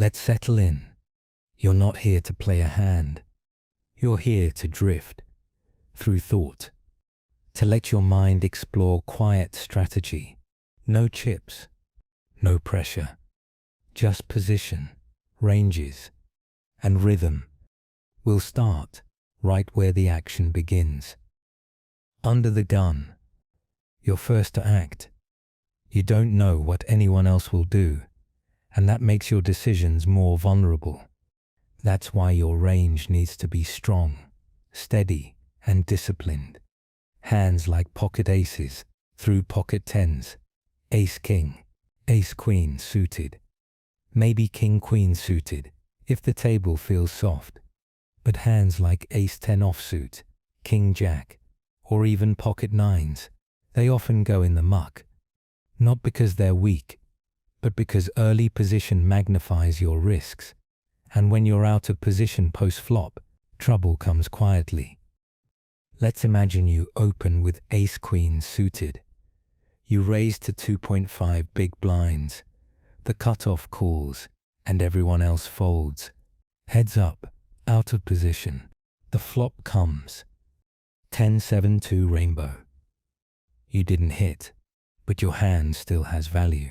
Let's settle in. You're not here to play a hand. You're here to drift through thought, to let your mind explore quiet strategy. No chips, no pressure, just position, ranges, and rhythm. We'll start right where the action begins. Under the gun, you're first to act. You don't know what anyone else will do, and that makes your decisions more vulnerable. That's why your range needs to be strong, steady, and disciplined. Hands like pocket aces through pocket tens, ace-king, ace-queen suited, maybe king-queen suited if the table feels soft, but hands like ace-10 offsuit, king-jack, or even pocket nines, they often go in the muck, not because they're weak, but because early position magnifies your risks. And when you're out of position post-flop, trouble comes quietly. Let's imagine you open with ace-queen suited. You raise to 2.5 big blinds. The cutoff calls, and everyone else folds. Heads up, out of position. The flop comes. 10-7-2 rainbow. You didn't hit, but your hand still has value.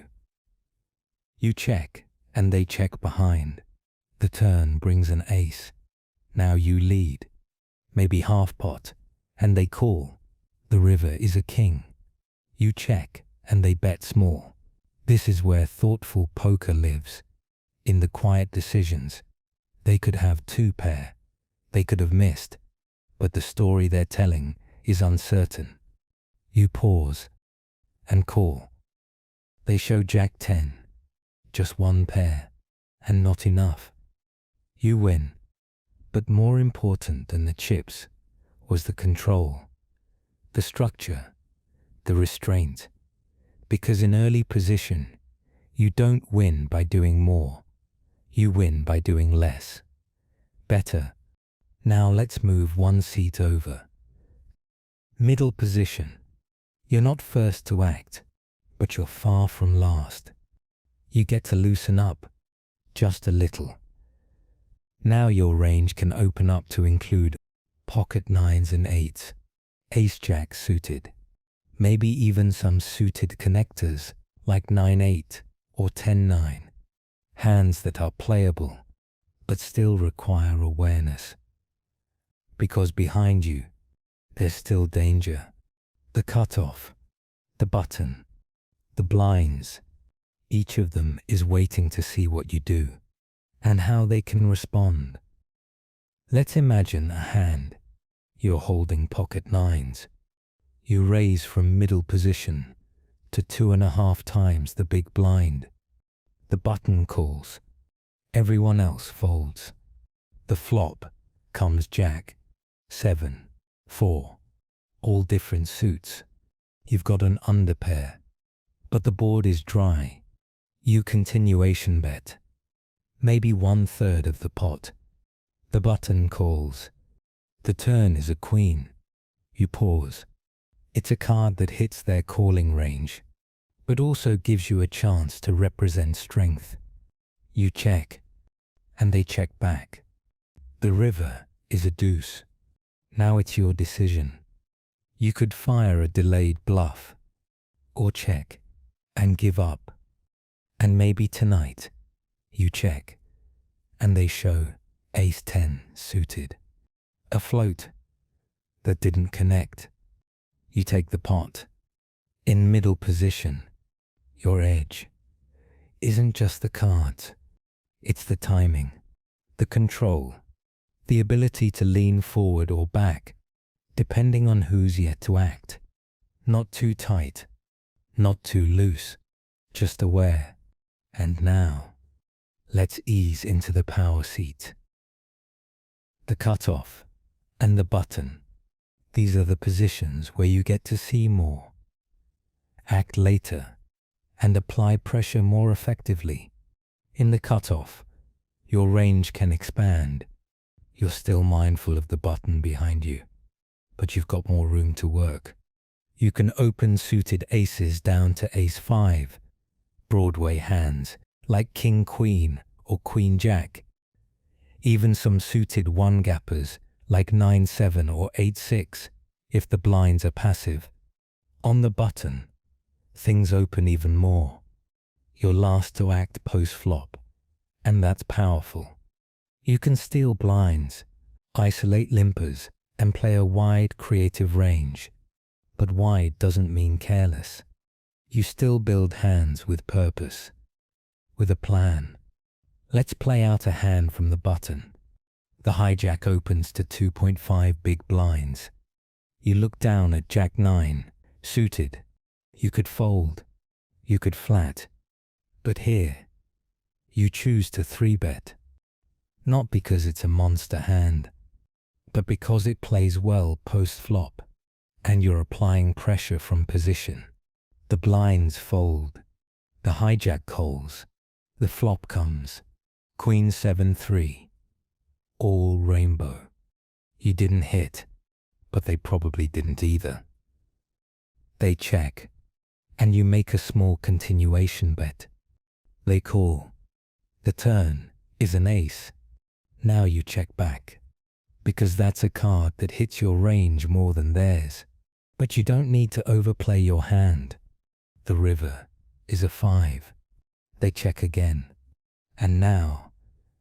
You check, and they check behind. The turn brings an ace. Now you lead, maybe half pot, and they call. The river is a king. You check, and they bet small. This is where thoughtful poker lives. In the quiet decisions, they could have two pair. They could have missed, but the story they're telling is uncertain. You pause and call. They show Jack 10, just one pair, and not enough. You win, but more important than the chips was the control, the structure, the restraint. Because in early position, you don't win by doing more. You win by doing less. Better. Now let's move one seat over. Middle position. You're not first to act, but you're far from last. You get to loosen up, just a little. Now your range can open up to include pocket nines and eights, ace-jack suited, maybe even some suited connectors like 9-8 or 10-9, hands that are playable but still require awareness. Because behind you, there's still danger. The cutoff, the button, the blinds, each of them is waiting to see what you do and how they can respond. Let's imagine a hand. You're holding pocket nines. You raise from middle position to 2.5 times the big blind. The button calls. Everyone else folds. The flop comes Jack, 7, 4, all different suits. You've got an underpair, but the board is dry. You continuation bet. Maybe 1/3 of the pot. The button calls. The turn is a queen. You pause. It's a card that hits their calling range, but also gives you a chance to represent strength. You check, and they check back. The river is a deuce. Now it's your decision. You could fire a delayed bluff, or check, and give up. And maybe tonight, you check, and they show ace-10 suited. A float that didn't connect. You take the pot. In middle position, your edge isn't just the cards, it's the timing, the control, the ability to lean forward or back, depending on who's yet to act. Not too tight, not too loose, just aware. And now, let's ease into the power seat. The cutoff and the button. These are the positions where you get to see more, act later, and apply pressure more effectively. In the cutoff, your range can expand. You're still mindful of the button behind you, but you've got more room to work. You can open suited aces down to ace-5, Broadway hands like king-queen or queen jack, even some suited one-gappers like 9-7 or 8-6 if the blinds are passive. On the button, things open even more. You're last to act post-flop, and that's powerful. You can steal blinds, isolate limpers, and play a wide creative range. But wide doesn't mean careless. You still build hands with purpose, with a plan. Let's play out a hand from the button. The hijack opens to 2.5 big blinds. You look down at Jack 9, suited. You could fold, you could flat. But here, you choose to 3-bet. Not because it's a monster hand, but because it plays well post-flop, and you're applying pressure from position. The blinds fold, the hijack calls, the flop comes, queen 7-3, all rainbow. You didn't hit, but they probably didn't either. They check, and you make a small continuation bet. They call. The turn is an ace. Now you check back, because that's a card that hits your range more than theirs. But you don't need to overplay your hand. The river is a 5. They check again. And now,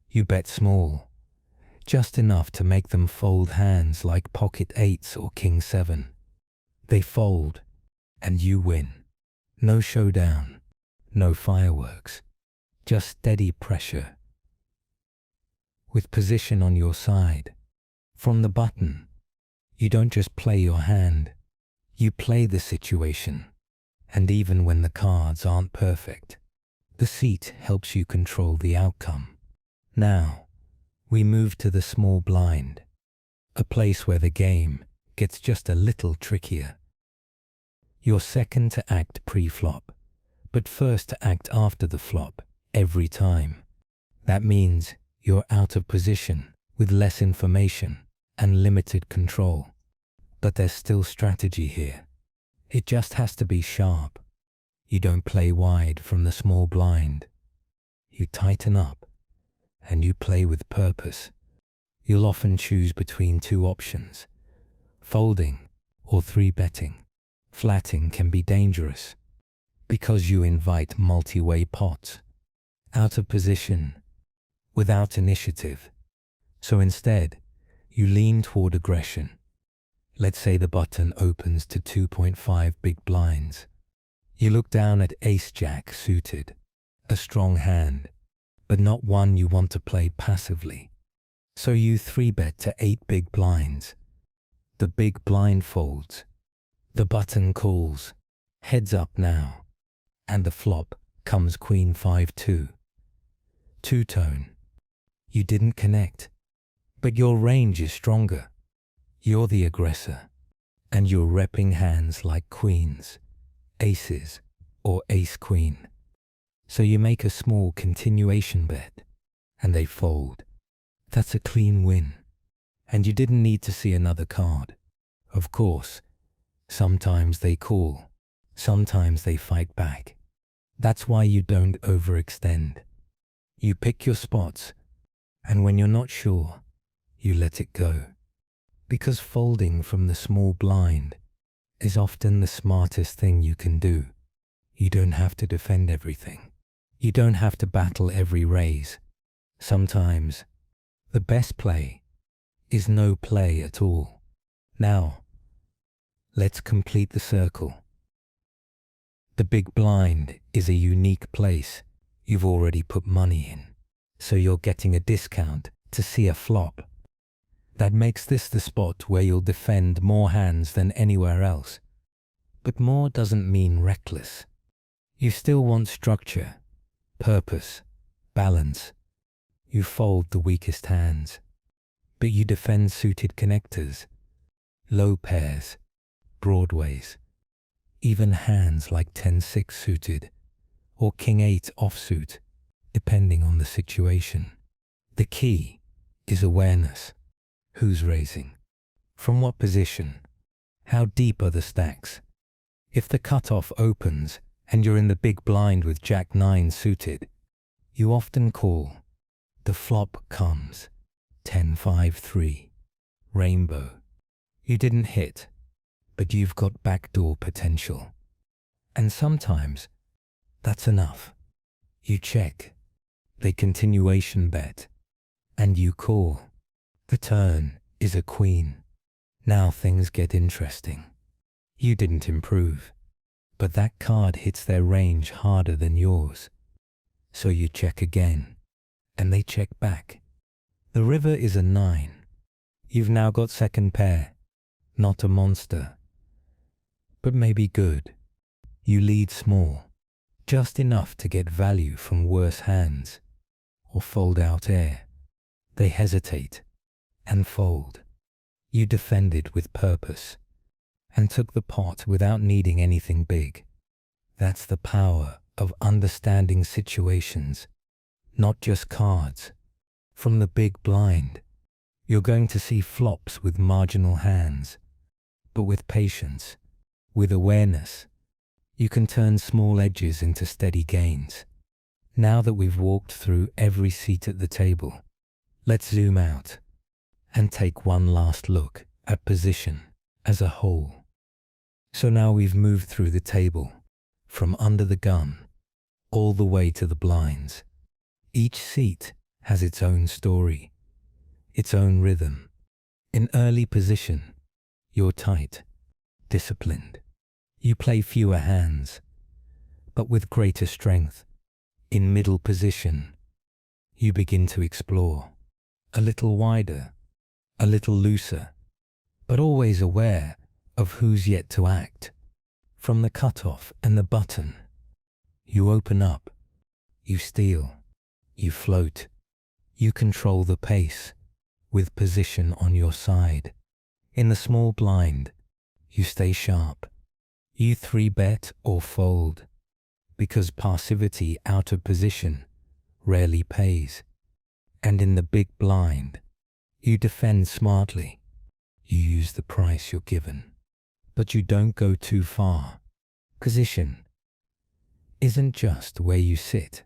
you bet small, just enough to make them fold hands like pocket 8s or king 7. They fold, and you win. No showdown, no fireworks, just steady pressure. With position on your side, from the button, you don't just play your hand, you play the situation. And even when the cards aren't perfect, the seat helps you control the outcome. Now, we move to the small blind, a place where the game gets just a little trickier. You're second to act pre-flop, but first to act after the flop every time. That means you're out of position with less information and limited control. But there's still strategy here. It just has to be sharp. You don't play wide from the small blind. You tighten up, and you play with purpose. You'll often choose between two options, folding or 3-betting. Flatting can be dangerous, because you invite multi-way pots, out of position, without initiative. So instead, you lean toward aggression. Let's say the button opens to 2.5 big blinds. You look down at ace-jack suited, a strong hand, but not one you want to play passively. So you 3-bet to 8 big blinds. The big blind folds. The button calls, heads up now, and the flop comes queen 5-2. Two-tone. You didn't connect, but your range is stronger. You're the aggressor, and you're repping hands like queens, aces, or ace-queen. So you make a small continuation bet, and they fold. That's a clean win, and you didn't need to see another card. Of course, sometimes they call, sometimes they fight back. That's why you don't overextend. You pick your spots, and when you're not sure, you let it go. Because folding from the small blind is often the smartest thing you can do. You don't have to defend everything. You don't have to battle every raise. Sometimes, the best play is no play at all. Now, let's complete the circle. The big blind is a unique place you've already put money in, so you're getting a discount to see a flop. That makes this the spot where you'll defend more hands than anywhere else. But more doesn't mean reckless. You still want structure, purpose, balance. You fold the weakest hands, but you defend suited connectors, low pairs, broadways, even hands like 10-6 suited or king 8 offsuit, depending on the situation. The key is awareness. Who's raising? From what position? How deep are the stacks? If the cutoff opens and you're in the big blind with Jack 9 suited, you often call, The flop comes. 10-5-3. Rainbow. You didn't hit, but you've got backdoor potential. And sometimes that's enough. You check. They continuation bet. And you call. The turn is a queen. Now things get interesting. You didn't improve, but that card hits their range harder than yours. So you check again, and they check back. The river is a 9. You've now got second pair. Not a monster, but maybe good. You lead small, just enough to get value from worse hands, or fold out air. They hesitate and fold. You defended with purpose and took the pot without needing anything big. That's the power of understanding situations, not just cards. From the big blind, you're going to see flops with marginal hands, but with patience, with awareness, you can turn small edges into steady gains. Now that we've walked through every seat at the table, let's zoom out and take one last look at position as a whole. So now we've moved through the table, from under the gun, all the way to the blinds. Each seat has its own story, its own rhythm. In early position, you're tight, disciplined. You play fewer hands, but with greater strength. In middle position, you begin to explore, a little wider, a little looser, but always aware of who's yet to act. From the cutoff and the button, you open up, you steal, you float, you control the pace, with position on your side. In the small blind, you stay sharp. You 3-bet or fold, because passivity out of position rarely pays. And in the big blind, you defend smartly. You use the price you're given, but you don't go too far. Position isn't just where you sit.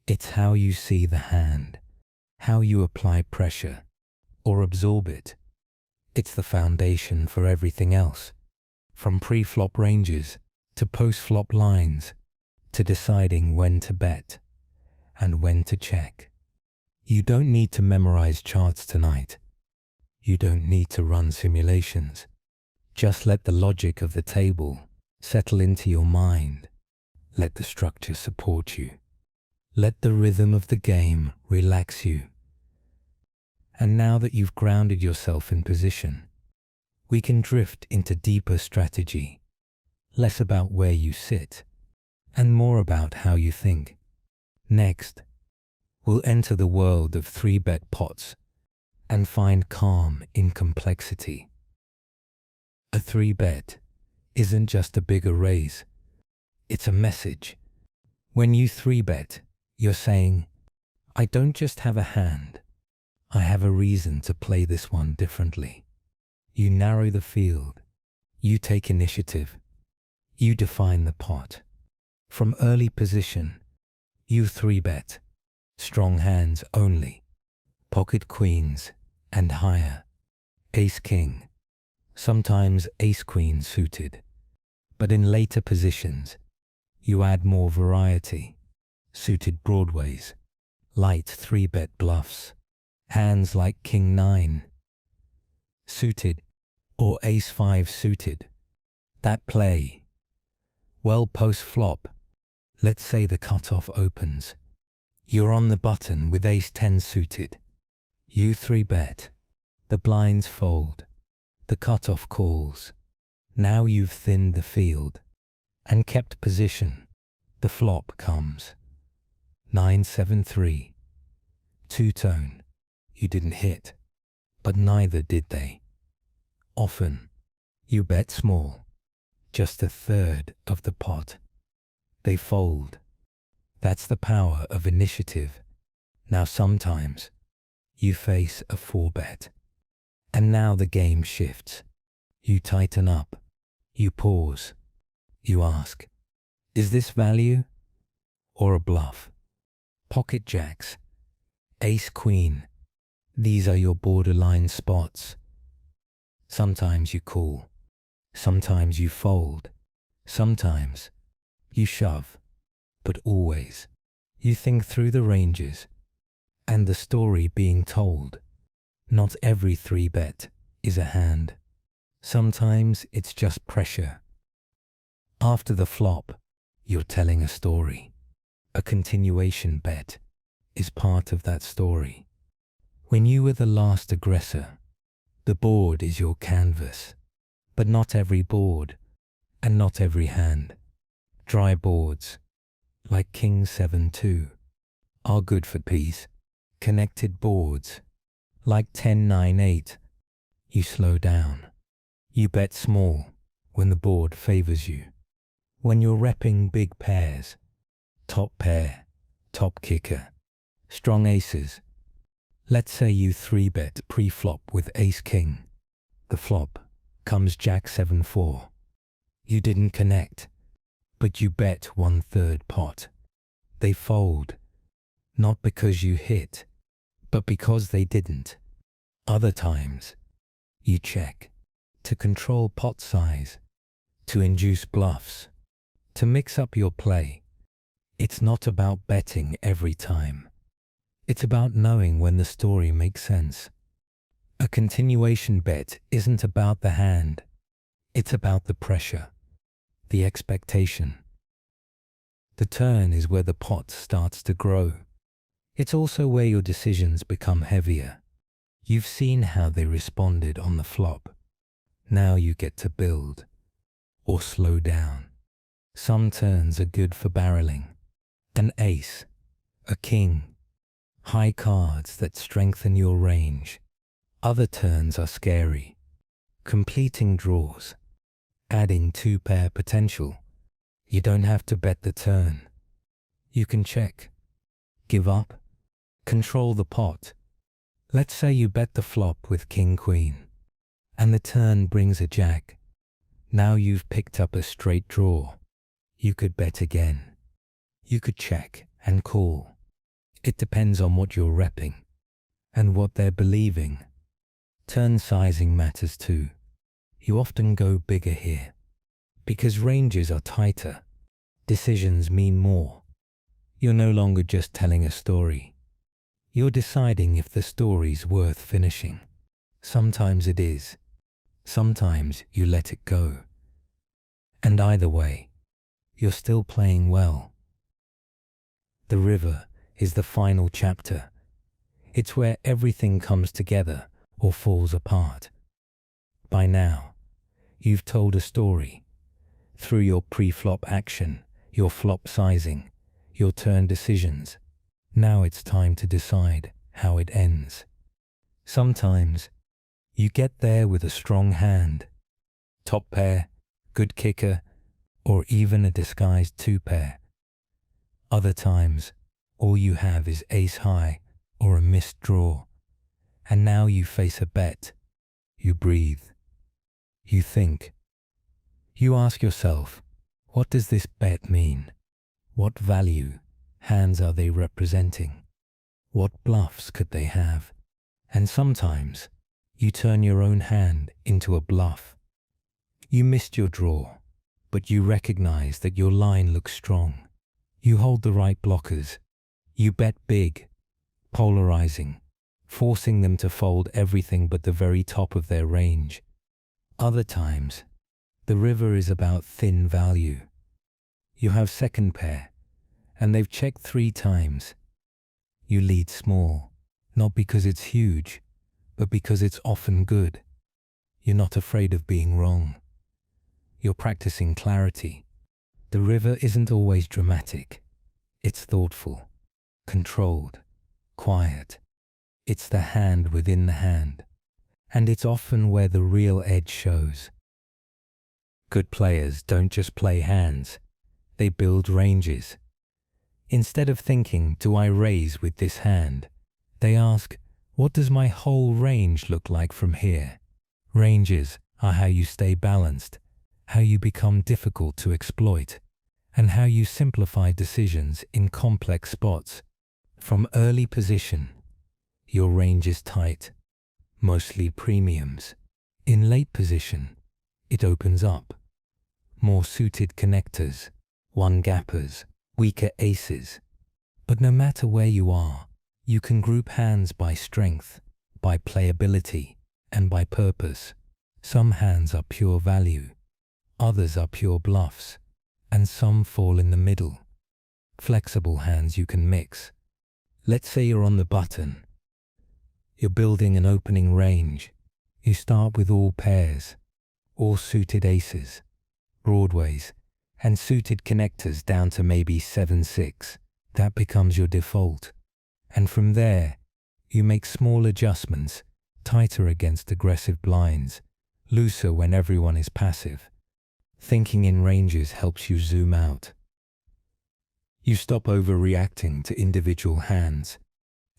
It's how you see the hand, how you apply pressure or absorb it. It's the foundation for everything else, from pre-flop ranges to post-flop lines, to deciding when to bet and when to check. You don't need to memorize charts tonight. You don't need to run simulations. Just let the logic of the table settle into your mind. Let the structure support you. Let the rhythm of the game relax you. And now that you've grounded yourself in position, we can drift into deeper strategy, less about where you sit, and more about how you think. Next, we'll enter the world of 3-bet pots and find calm in complexity. A 3-bet isn't just a bigger raise, it's a message. When you 3-bet, you're saying, I don't just have a hand, I have a reason to play this one differently. You narrow the field, you take initiative, you define the pot. From early position, you 3-bet, strong hands only, pocket queens and higher, ace-king, sometimes ace-queen suited. But in later positions, you add more variety, suited broadways, light 3-bet bluffs, hands like king-9, suited, or ace-5 suited. That play, well, post-flop, let's say the cutoff opens. You're on the button with ace-10 suited. You 3-bet. The blinds fold. The cutoff calls. Now you've thinned the field and kept position. The flop comes. 9-7-3. Two-tone. You didn't hit, but neither did they. Often, you bet small, just a third of the pot. They fold. That's the power of initiative. Now sometimes, you face a 4-bet. And now the game shifts. You tighten up. You pause. You ask, is this value or a bluff? Pocket jacks, Ace Queen. These are your borderline spots. Sometimes you call, sometimes you fold, sometimes you shove, but always you think through the ranges and the story being told. Not every 3-bet is a hand. Sometimes it's just pressure. After the flop, you're telling a story. A continuation bet is part of that story. When you were the last aggressor, the board is your canvas, but not every board and not every hand. Dry boards, like King 7-2, are good for peace. Connected boards, like 10-9-8, you slow down. You bet small when the board favors you. When you're repping big pairs, top pair, top kicker, strong aces. Let's say you 3-bet pre-flop with ace-king. The flop comes Jack 7-4. You didn't connect, but you bet 1/3 pot. They fold, not because you hit, but because they didn't. Other times, you check to control pot size, to induce bluffs, to mix up your play. It's not about betting every time. It's about knowing when the story makes sense. A continuation bet isn't about the hand. It's about the pressure, the expectation. The turn is where the pot starts to grow. It's also where your decisions become heavier. You've seen how they responded on the flop. Now you get to build or slow down. Some turns are good for barreling. An ace, a king, high cards that strengthen your range. Other turns are scary, completing draws, adding 2-pair potential. You don't have to bet the turn. You can check, give up, control the pot. Let's say you bet the flop with king-queen, and the turn brings a jack. Now you've picked up a straight draw. You could bet again. You could check and call. It depends on what you're repping and what they're believing. Turn sizing matters too. You often go bigger here because ranges are tighter. Decisions mean more. You're no longer just telling a story. You're deciding if the story's worth finishing. Sometimes it is. Sometimes you let it go. And either way, you're still playing well. The river is the final chapter. It's where everything comes together or falls apart. By now, you've told a story. Through your pre-flop action, your flop sizing, your turn decisions. Now it's time to decide how it ends. Sometimes, you get there with a strong hand. Top pair, good kicker, or even a disguised 2-pair. Other times, all you have is ace high or a missed draw. And now you face a bet. You breathe. You think. You ask yourself, what does this bet mean? What value, hands are they representing? What bluffs could they have? And sometimes, you turn your own hand into a bluff. You missed your draw, but you recognize that your line looks strong. You hold the right blockers. You bet big, polarizing, forcing them to fold everything but the very top of their range. Other times, the river is about thin value. You have second pair, and they've checked 3 times. You lead small, not because it's huge, but because it's often good. You're not afraid of being wrong. You're practicing clarity. The river isn't always dramatic. It's thoughtful, controlled, quiet. It's the hand within the hand, and it's often where the real edge shows. Good players don't just play hands, they build ranges. Instead of thinking, do I raise with this hand? They ask, what does my whole range look like from here? Ranges are how you stay balanced, how you become difficult to exploit, and how you simplify decisions in complex spots. From early position, Your range is tight, mostly premiums. In late position, it opens up. More suited connectors, one-gappers, weaker aces. But no matter where you are, you can group hands by strength, by playability, and by purpose. Some hands are pure value, others are pure bluffs, and some fall in the middle. Flexible hands you can mix. Let's say you're on the button. You're building an opening range. You start with all pairs, all suited aces, broadways, and suited connectors down to maybe 7-6. That becomes your default. And from there, you make small adjustments, tighter against aggressive blinds, looser when everyone is passive. Thinking in ranges helps you zoom out. You stop overreacting to individual hands,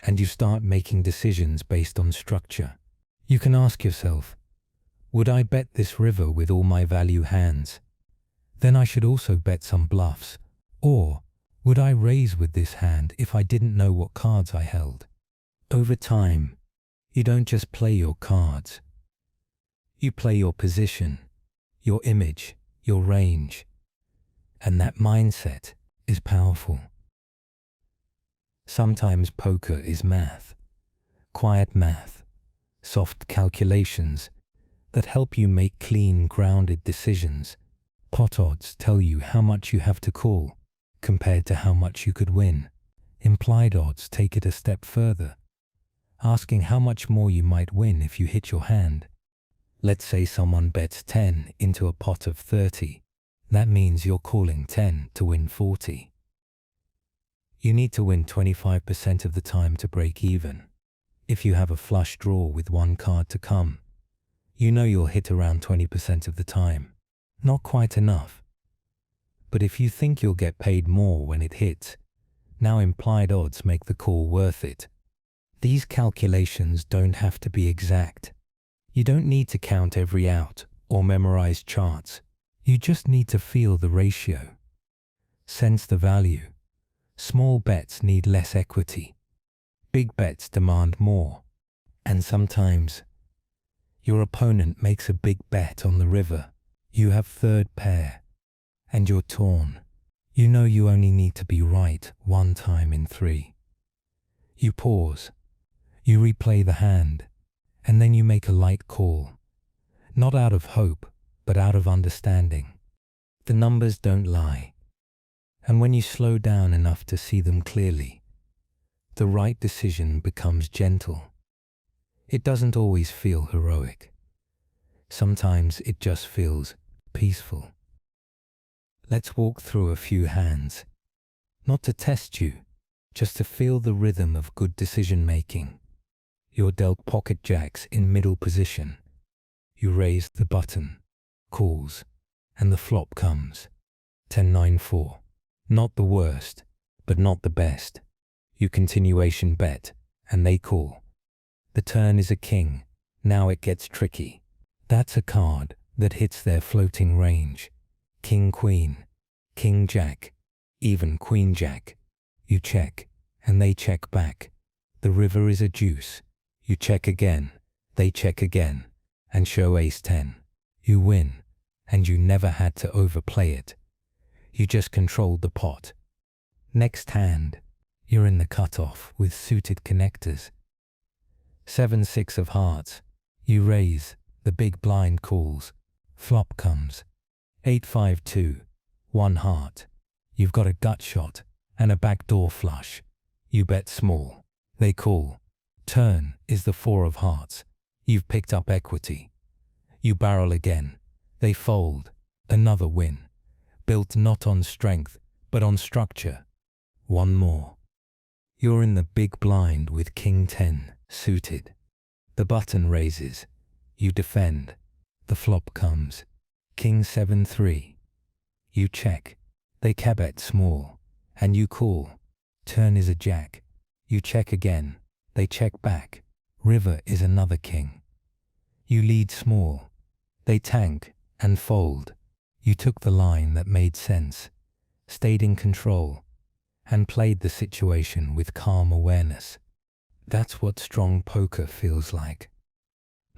and you start making decisions based on structure. You can ask yourself, would I bet this river with all my value hands? Then I should also bet some bluffs. Or, would I raise with this hand if I didn't know what cards I held? Over time, you don't just play your cards. You play your position, your image, your range. And that mindset is powerful. Sometimes poker is math, quiet math, soft calculations that help you make clean, grounded decisions. Pot odds tell you how much you have to call compared to how much you could win. Implied odds take it a step further, asking how much more you might win if you hit your hand. Let's say someone bets 10 into a pot of 30. That means you're calling 10 to win 40. You need to win 25% of the time to break even. If you have a flush draw with one card to come, you know you'll hit around 20% of the time. Not quite enough. But if you think you'll get paid more when it hits, now implied odds make the call worth it. These calculations don't have to be exact. You don't need to count every out or memorize charts. You just need to feel the ratio, sense the value. Small bets need less equity. Big bets demand more. And sometimes, your opponent makes a big bet on the river. You have third pair, and you're torn. You know you only need to be right one time in 3. You pause. You replay the hand, and then you make a light call. Not out of hope, but out of understanding. The numbers don't lie. And when you slow down enough to see them clearly, the right decision becomes gentle. It doesn't always feel heroic. Sometimes it just feels peaceful. Let's walk through a few hands. Not to test you, just to feel the rhythm of good decision-making. You're dealt pocket jacks in middle position. You raise the button, calls, and the flop comes. 10-9-4. Not the worst, but not the best. You continuation bet, and they call. The turn is a king. Now it gets tricky. That's a card that hits their floating range. King-queen, king-jack, even queen-jack. You check, and they check back. The river is a deuce. You check again, they check again, and show ace-10. You win, and you never had to overplay it. You just controlled the pot. Next hand, you're in the cutoff with suited connectors. 7-6 of hearts. You raise, the big blind calls. Flop comes. 8-5-2, 1 heart. You've got a gut shot and a backdoor flush. You bet small. They call. Turn is the 4 of hearts. You've picked up equity. You barrel again. They fold. Another win. Built not on strength, but on structure. One more. You're in the big blind with king-10 suited. The button raises. You defend. The flop comes. King-7-3. You check. They cabet small. And you call. Turn is a jack. You check again. They check back. River is another king. You lead small. They tank and fold. You took the line that made sense, stayed in control, and played the situation with calm awareness. That's what strong poker feels like.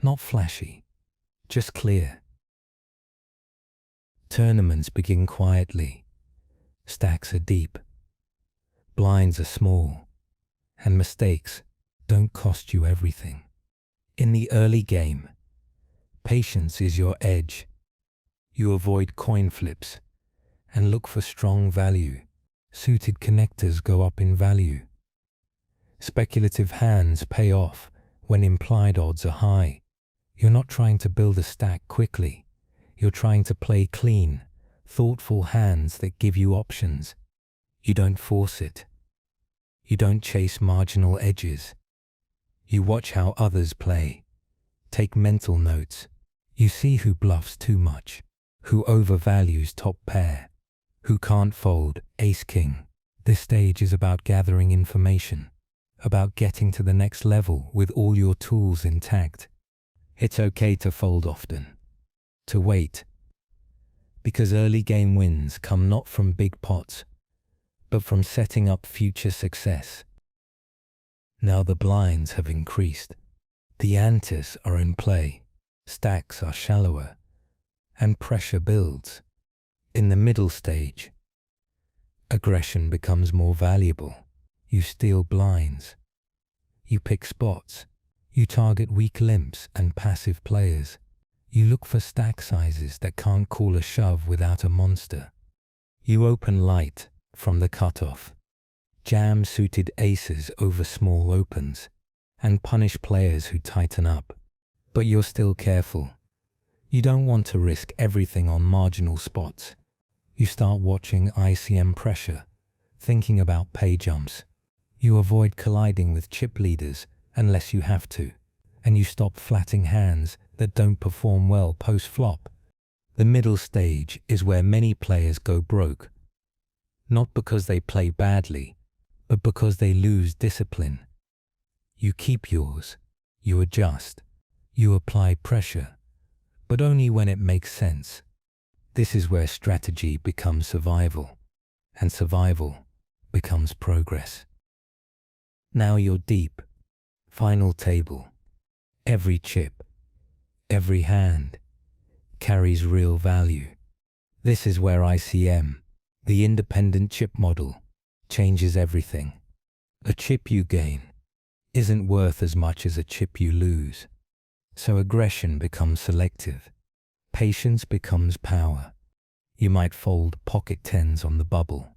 Not flashy, just clear. Tournaments begin quietly. Stacks are deep. Blinds are small. And mistakes don't cost you everything. In the early game, patience is your edge. You avoid coin flips and look for strong value. Suited connectors go up in value. Speculative hands pay off when implied odds are high. You're not trying to build a stack quickly. You're trying to play clean, thoughtful hands that give you options. You don't force it. You don't chase marginal edges. You watch how others play. Take mental notes. You see who bluffs too much, who overvalues top pair, who can't fold ace-king. This stage is about gathering information, about getting to the next level with all your tools intact. It's okay to fold often, to wait, because early game wins come not from big pots, but from setting up future success. Now the blinds have increased. The antes are in play. Stacks are shallower, and pressure builds. In the middle stage, aggression becomes more valuable. You steal blinds. You pick spots. You target weak limps and passive players. You look for stack sizes that can't call a shove without a monster. You open light from the cutoff. Jam suited aces over small opens, and punish players who tighten up. But you're still careful. You don't want to risk everything on marginal spots. You start watching ICM pressure, thinking about pay jumps. You avoid colliding with chip leaders unless you have to, and you stop flatting hands that don't perform well post-flop. The middle stage is where many players go broke, not because they play badly, but because they lose discipline. You keep yours, you adjust, you apply pressure, but only when it makes sense. This is where strategy becomes survival, and survival becomes progress. Now you're deep. Final table. Every chip, every hand, carries real value. This is where ICM, the independent chip model, changes everything. A chip you gain isn't worth as much as a chip you lose. So aggression becomes selective. Patience becomes power. You might fold pocket tens on the bubble.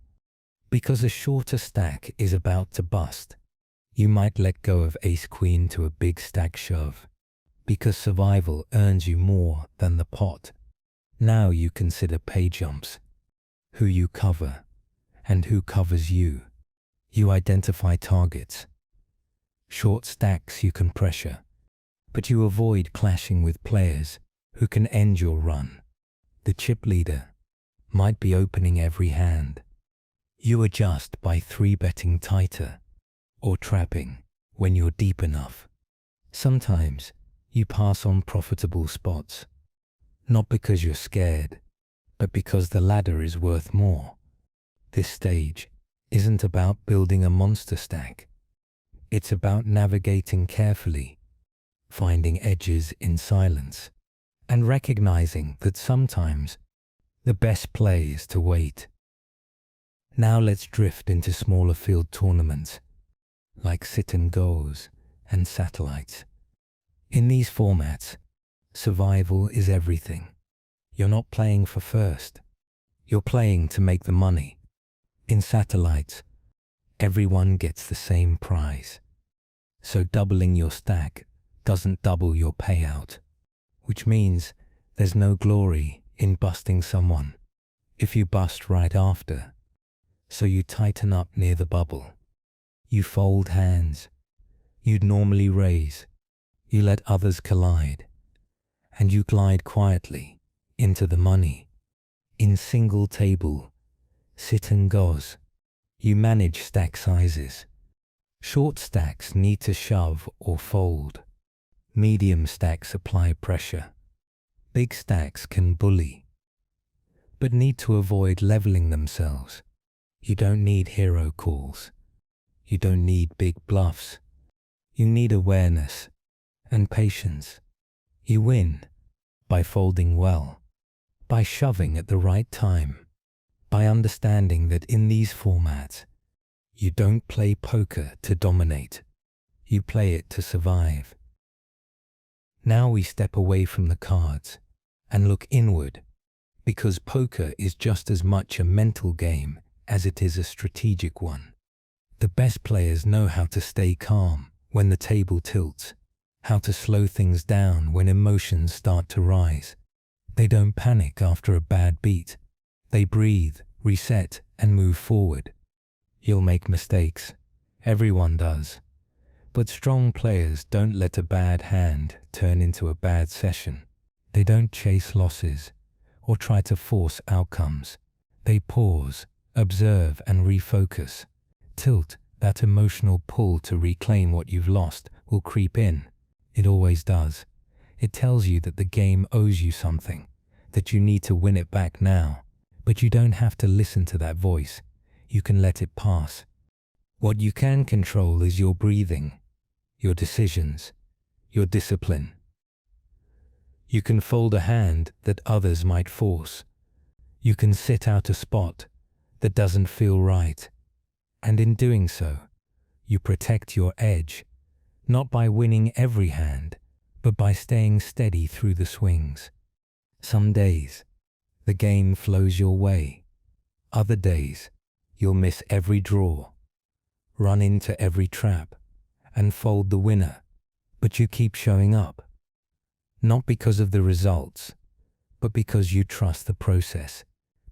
Because a shorter stack is about to bust, you might let go of ace-queen to a big stack shove. Because survival earns you more than the pot. Now you consider pay jumps, who you cover, and who covers you. You identify targets. Short stacks you can pressure, but you avoid clashing with players who can end your run. The chip leader might be opening every hand. You adjust by 3-betting tighter or trapping when you're deep enough. Sometimes you pass on profitable spots, not because you're scared, but because the ladder is worth more. This stage isn't about building a monster stack. It's about navigating carefully, finding edges in silence, and recognizing that sometimes the best play is to wait. Now let's drift into smaller field tournaments, like sit-and-goes and satellites. In these formats, survival is everything. You're not playing for first. You're playing to make the money. In satellites, everyone gets the same prize. So doubling your stack doesn't double your payout, which means there's no glory in busting someone if you bust right after. So you tighten up near the bubble. You fold hands you'd normally raise. You let others collide, and you glide quietly into the money. In single table, sit and goes, you manage stack sizes. Short stacks need to shove or fold. Medium stacks apply pressure. Big stacks can bully, but need to avoid leveling themselves. You don't need hero calls. You don't need big bluffs. You need awareness and patience. You win by folding well, by shoving at the right time, by understanding that in these formats, you don't play poker to dominate. You play it to survive. Now we step away from the cards and look inward, because poker is just as much a mental game as it is a strategic one. The best players know how to stay calm when the table tilts, how to slow things down when emotions start to rise. They don't panic after a bad beat. They breathe, reset, and move forward. You'll make mistakes. Everyone does. But strong players don't let a bad hand turn into a bad session. They don't chase losses or try to force outcomes. They pause, observe, and refocus. Tilt, that emotional pull to reclaim what you've lost, will creep in. It always does. It tells you that the game owes you something, that you need to win it back now. But you don't have to listen to that voice. You can let it pass. What you can control is your breathing, your decisions, your discipline. You can fold a hand that others might force. You can sit out a spot that doesn't feel right. And in doing so, you protect your edge, not by winning every hand, but by staying steady through the swings. Some days, the game flows your way. Other days, you'll miss every draw, run into every trap, and fold the winner. But you keep showing up, not because of the results, but because you trust the process,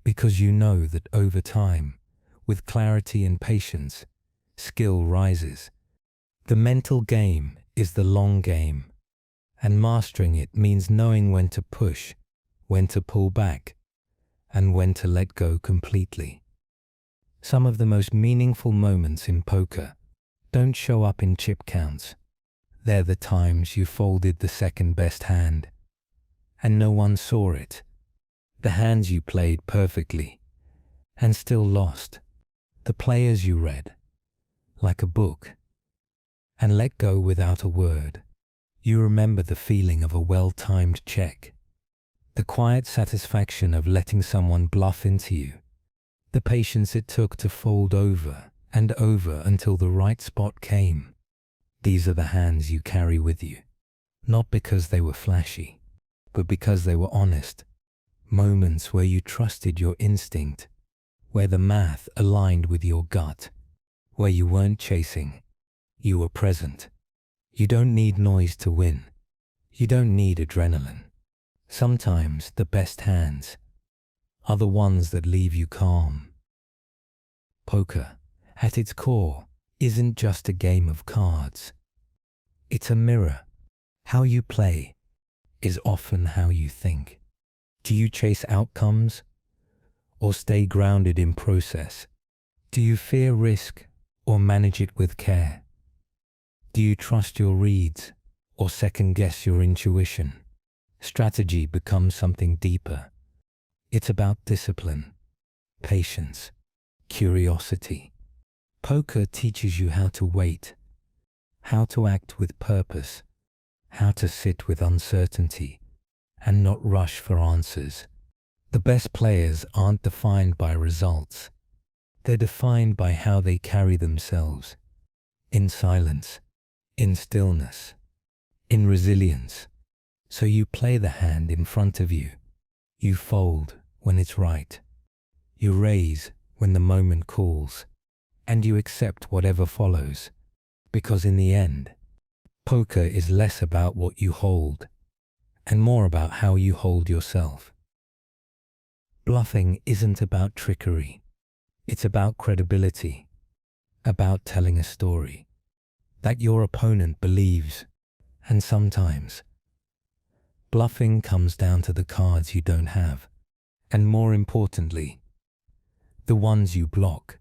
because you know that over time, with clarity and patience, skill rises. The mental game is the long game, and mastering it means knowing when to push, when to pull back, and when to let go completely. Some of the most meaningful moments in poker don't show up in chip counts. They're the times you folded the second best hand, and no one saw it. The hands you played perfectly, and still lost. The players you read, like a book, and let go without a word. You remember the feeling of a well-timed check, the quiet satisfaction of letting someone bluff into you, the patience it took to fold over and over until the right spot came. These are the hands you carry with you, not because they were flashy, but because they were honest. Moments where you trusted your instinct, where the math aligned with your gut, where you weren't chasing, you were present. You don't need noise to win. You don't need adrenaline. Sometimes the best hands are the ones that leave you calm. Poker, at its core, isn't just a game of cards. It's a mirror. How you play is often how you think. Do you chase outcomes or stay grounded in process? Do you fear risk or manage it with care? Do you trust your reads or second-guess your intuition? Strategy becomes something deeper. It's about discipline, patience, curiosity. Poker teaches you how to wait, how to act with purpose, how to sit with uncertainty, and not rush for answers. The best players aren't defined by results. They're defined by how they carry themselves, in silence, in stillness, in resilience. So you play the hand in front of you. You fold when it's right. You raise when the moment calls. And you accept whatever follows. Because in the end, poker is less about what you hold and more about how you hold yourself. Bluffing isn't about trickery. It's about credibility, about telling a story that your opponent believes. And sometimes, bluffing comes down to the cards you don't have, and more importantly, the ones you block.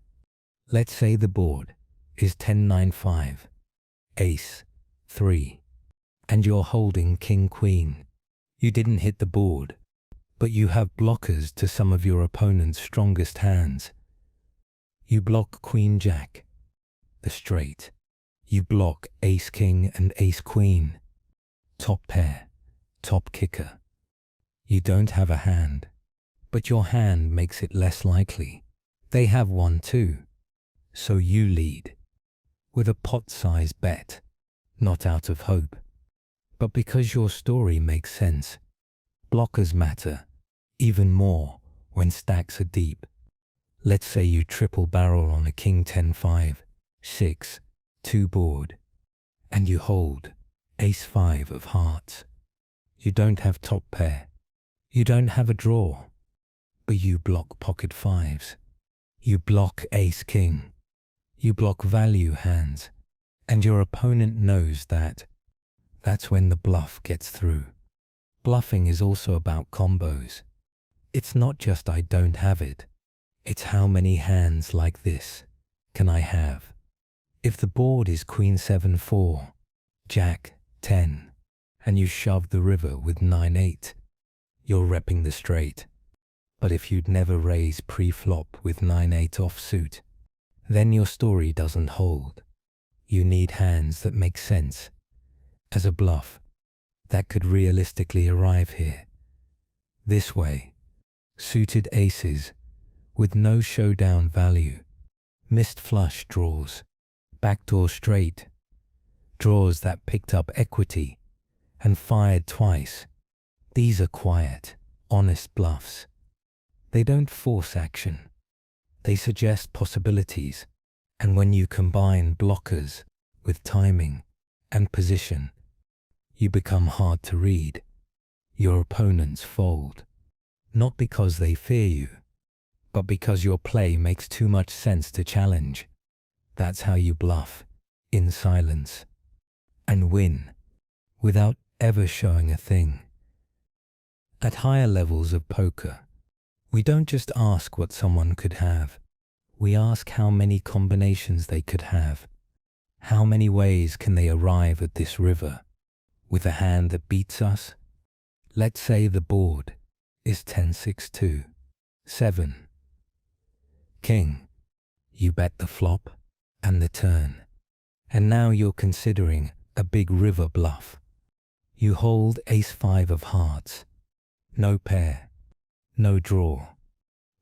Let's say the board is 10-9-5, ace, 3, and you're holding king-queen. You didn't hit the board, but you have blockers to some of your opponent's strongest hands. You block queen-jack, the straight. You block ace king and ace queen. Top pair, top kicker. You don't have a hand, but your hand makes it less likely. They have one too. So you lead with a pot-sized bet, not out of hope, but because your story makes sense. Blockers matter even more when stacks are deep. Let's say you triple barrel on a king 10-5, 6, 2 board, and you hold ace 5 of hearts. You don't have top pair. You don't have a draw, but you block pocket fives. You block ace king. You block value hands, and your opponent knows that. That's when the bluff gets through. Bluffing is also about combos. It's not just I don't have it. It's how many hands like this can I have? If the board is queen 7-4, jack 10, and you shove the river with 9-8, you're repping the straight. But if you'd never raise pre-flop with 9-8 offsuit, then your story doesn't hold. You need hands that make sense as a bluff that could realistically arrive here. This way, suited aces with no showdown value, missed flush draws, backdoor straight, draws that picked up equity and fired twice. These are quiet, honest bluffs. They don't force action. They suggest possibilities, and when you combine blockers with timing and position, you become hard to read. Your opponents fold, not because they fear you, but because your play makes too much sense to challenge. That's how you bluff, in silence, and win, without ever showing a thing. At higher levels of poker, we don't just ask what someone could have. We ask how many combinations they could have. How many ways can they arrive at this river with a hand that beats us? Let's say the board is 10-6-2, 7. King. You bet the flop and the turn. And now you're considering a big river bluff. You hold ace 5 of hearts. No pair, no draw,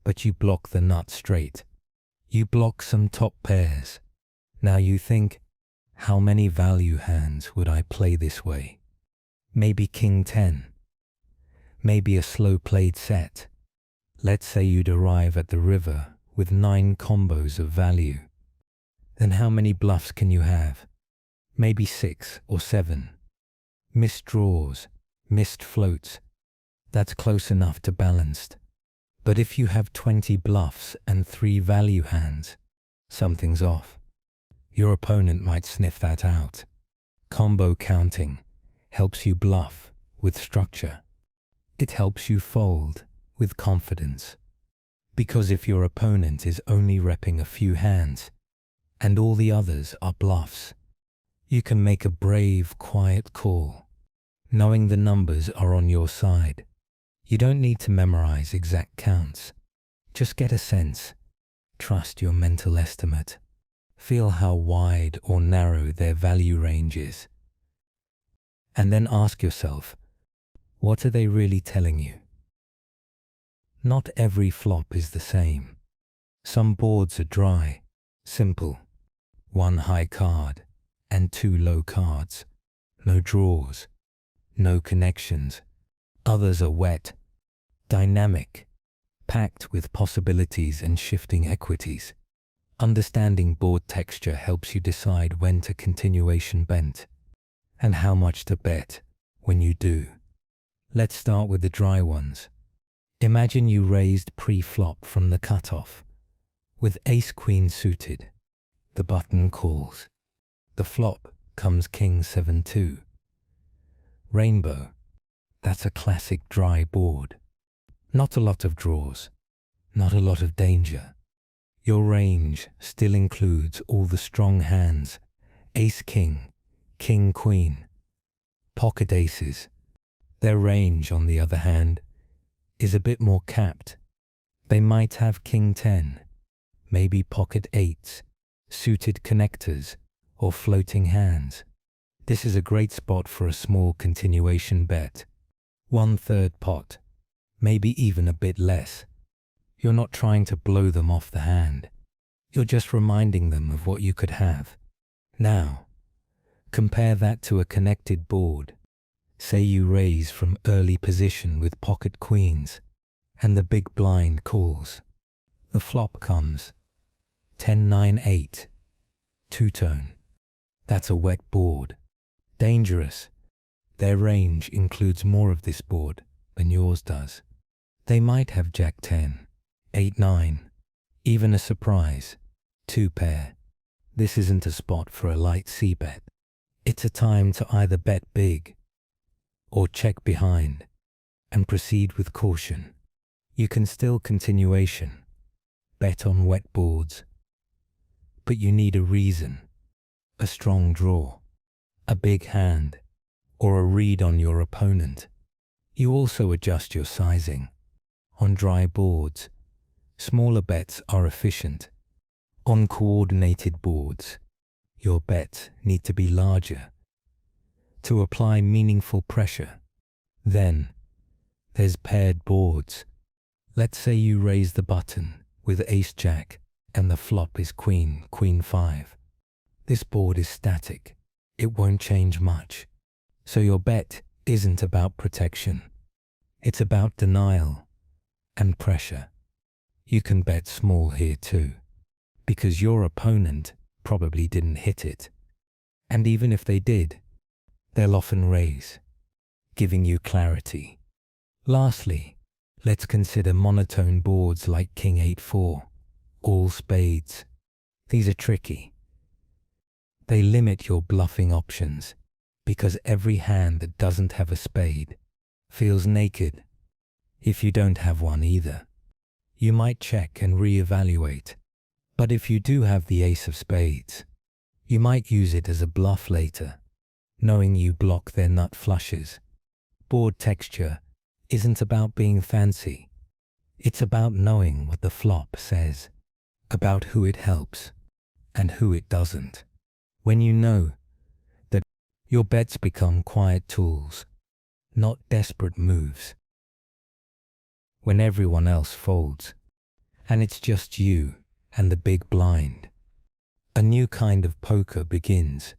but you block the nut straight. You block some top pairs. Now you think, how many value hands would I play this way? Maybe king 10. Maybe a slow played set. Let's say you'd arrive at the river with 9 combos of value. Then how many bluffs can you have? Maybe 6 or 7. Missed draws, missed floats. That's close enough to balanced. But if you have 20 bluffs and 3 value hands, something's off. Your opponent might sniff that out. Combo counting helps you bluff with structure. It helps you fold with confidence. Because if your opponent is only repping a few hands and all the others are bluffs, you can make a brave, quiet call, knowing the numbers are on your side. You don't need to memorize exact counts. Just get a sense. Trust your mental estimate. Feel how wide or narrow their value range is. And then ask yourself, what are they really telling you? Not every flop is the same. Some boards are dry, simple. 1 high card and 2 low cards. No draws, no connections. Others are wet, dynamic, packed with possibilities and shifting equities. Understanding board texture helps you decide when to continuation bent and how much to bet when you do. Let's start with the dry ones. Imagine you raised pre-flop from the cutoff with ace-queen suited. The button calls. The flop comes king 7-2. Rainbow. That's a classic dry board. Not a lot of draws, not a lot of danger. Your range still includes all the strong hands, ace-king, king-queen, pocket aces. Their range, on the other hand, is a bit more capped. They might have king 10, maybe pocket 8s, suited connectors, or floating hands. This is a great spot for a small continuation bet. 1/3 pot, maybe even a bit less. You're not trying to blow them off the hand. You're just reminding them of what you could have. Now, compare that to a connected board. Say you raise from early position with pocket queens, and the big blind calls. The flop comes. 10-9-8. Two-tone. That's a wet board. Dangerous. Their range includes more of this board than yours does. They might have Jack-10, 8-9, even a surprise, 2-pair. This isn't a spot for a light c-bet. It's a time to either bet big or check behind and proceed with caution. You can still continuation, bet on wet boards, but you need a reason, a strong draw, a big hand, or a read on your opponent. You also adjust your sizing. On dry boards, smaller bets are efficient. On coordinated boards, your bets need to be larger to apply meaningful pressure. Then, there's paired boards. Let's say you raise the button with ace-jack and the flop is queen, queen-5. This board is static. It won't change much. So your bet isn't about protection. It's about denial and pressure. You can bet small here too, because your opponent probably didn't hit it. And even if they did, they'll often raise, giving you clarity. Lastly, let's consider monotone boards like King 8-4, all spades. These are tricky. They limit your bluffing options because every hand that doesn't have a spade feels naked. If you don't have one either, you might check and re-evaluate. But if you do have the ace of spades, you might use it as a bluff later, knowing you block their nut flushes. Board texture isn't about being fancy. It's about knowing what the flop says, about who it helps and who it doesn't. When you know that, your bets become quiet tools, not desperate moves. When everyone else folds, and it's just you and the big blind, a new kind of poker begins.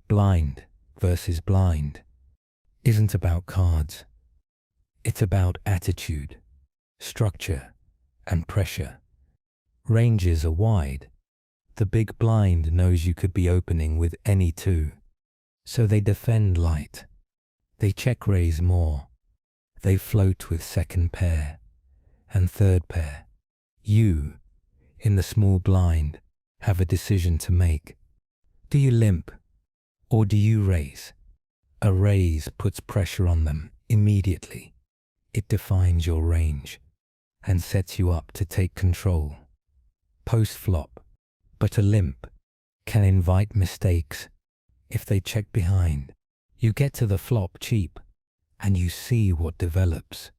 Blind versus blind isn't about cards. It's about attitude, structure, and pressure. Ranges are wide. The big blind knows you could be opening with any two, so they defend light. They check raise more. They float with second pair and third pair. You, in the small blind, have a decision to make. Do you limp or do you raise? A raise puts pressure on them immediately. It defines your range and sets you up to take control. Post-flop, but a limp can invite mistakes. If they check behind, you get to the flop cheap and you see what develops.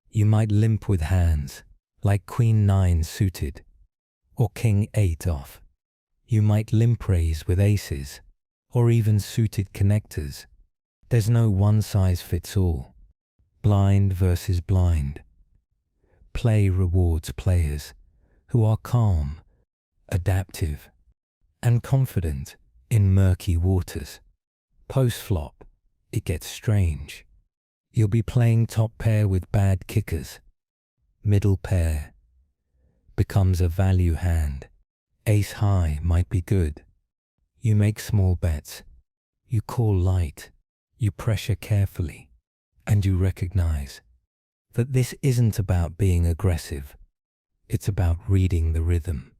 You might limp with hands like Queen 9 suited or King 8 off. You might limp raise with aces or even suited connectors. There's no one size fits all. Blind versus blind. Play rewards players who are calm, adaptive, and confident in murky waters. Post-flop, it gets strange. You'll be playing top pair with bad kickers. Middle pair becomes a value hand. Ace high might be good. You make small bets. You call light. You pressure carefully. And you recognize that this isn't about being aggressive. It's about reading the rhythm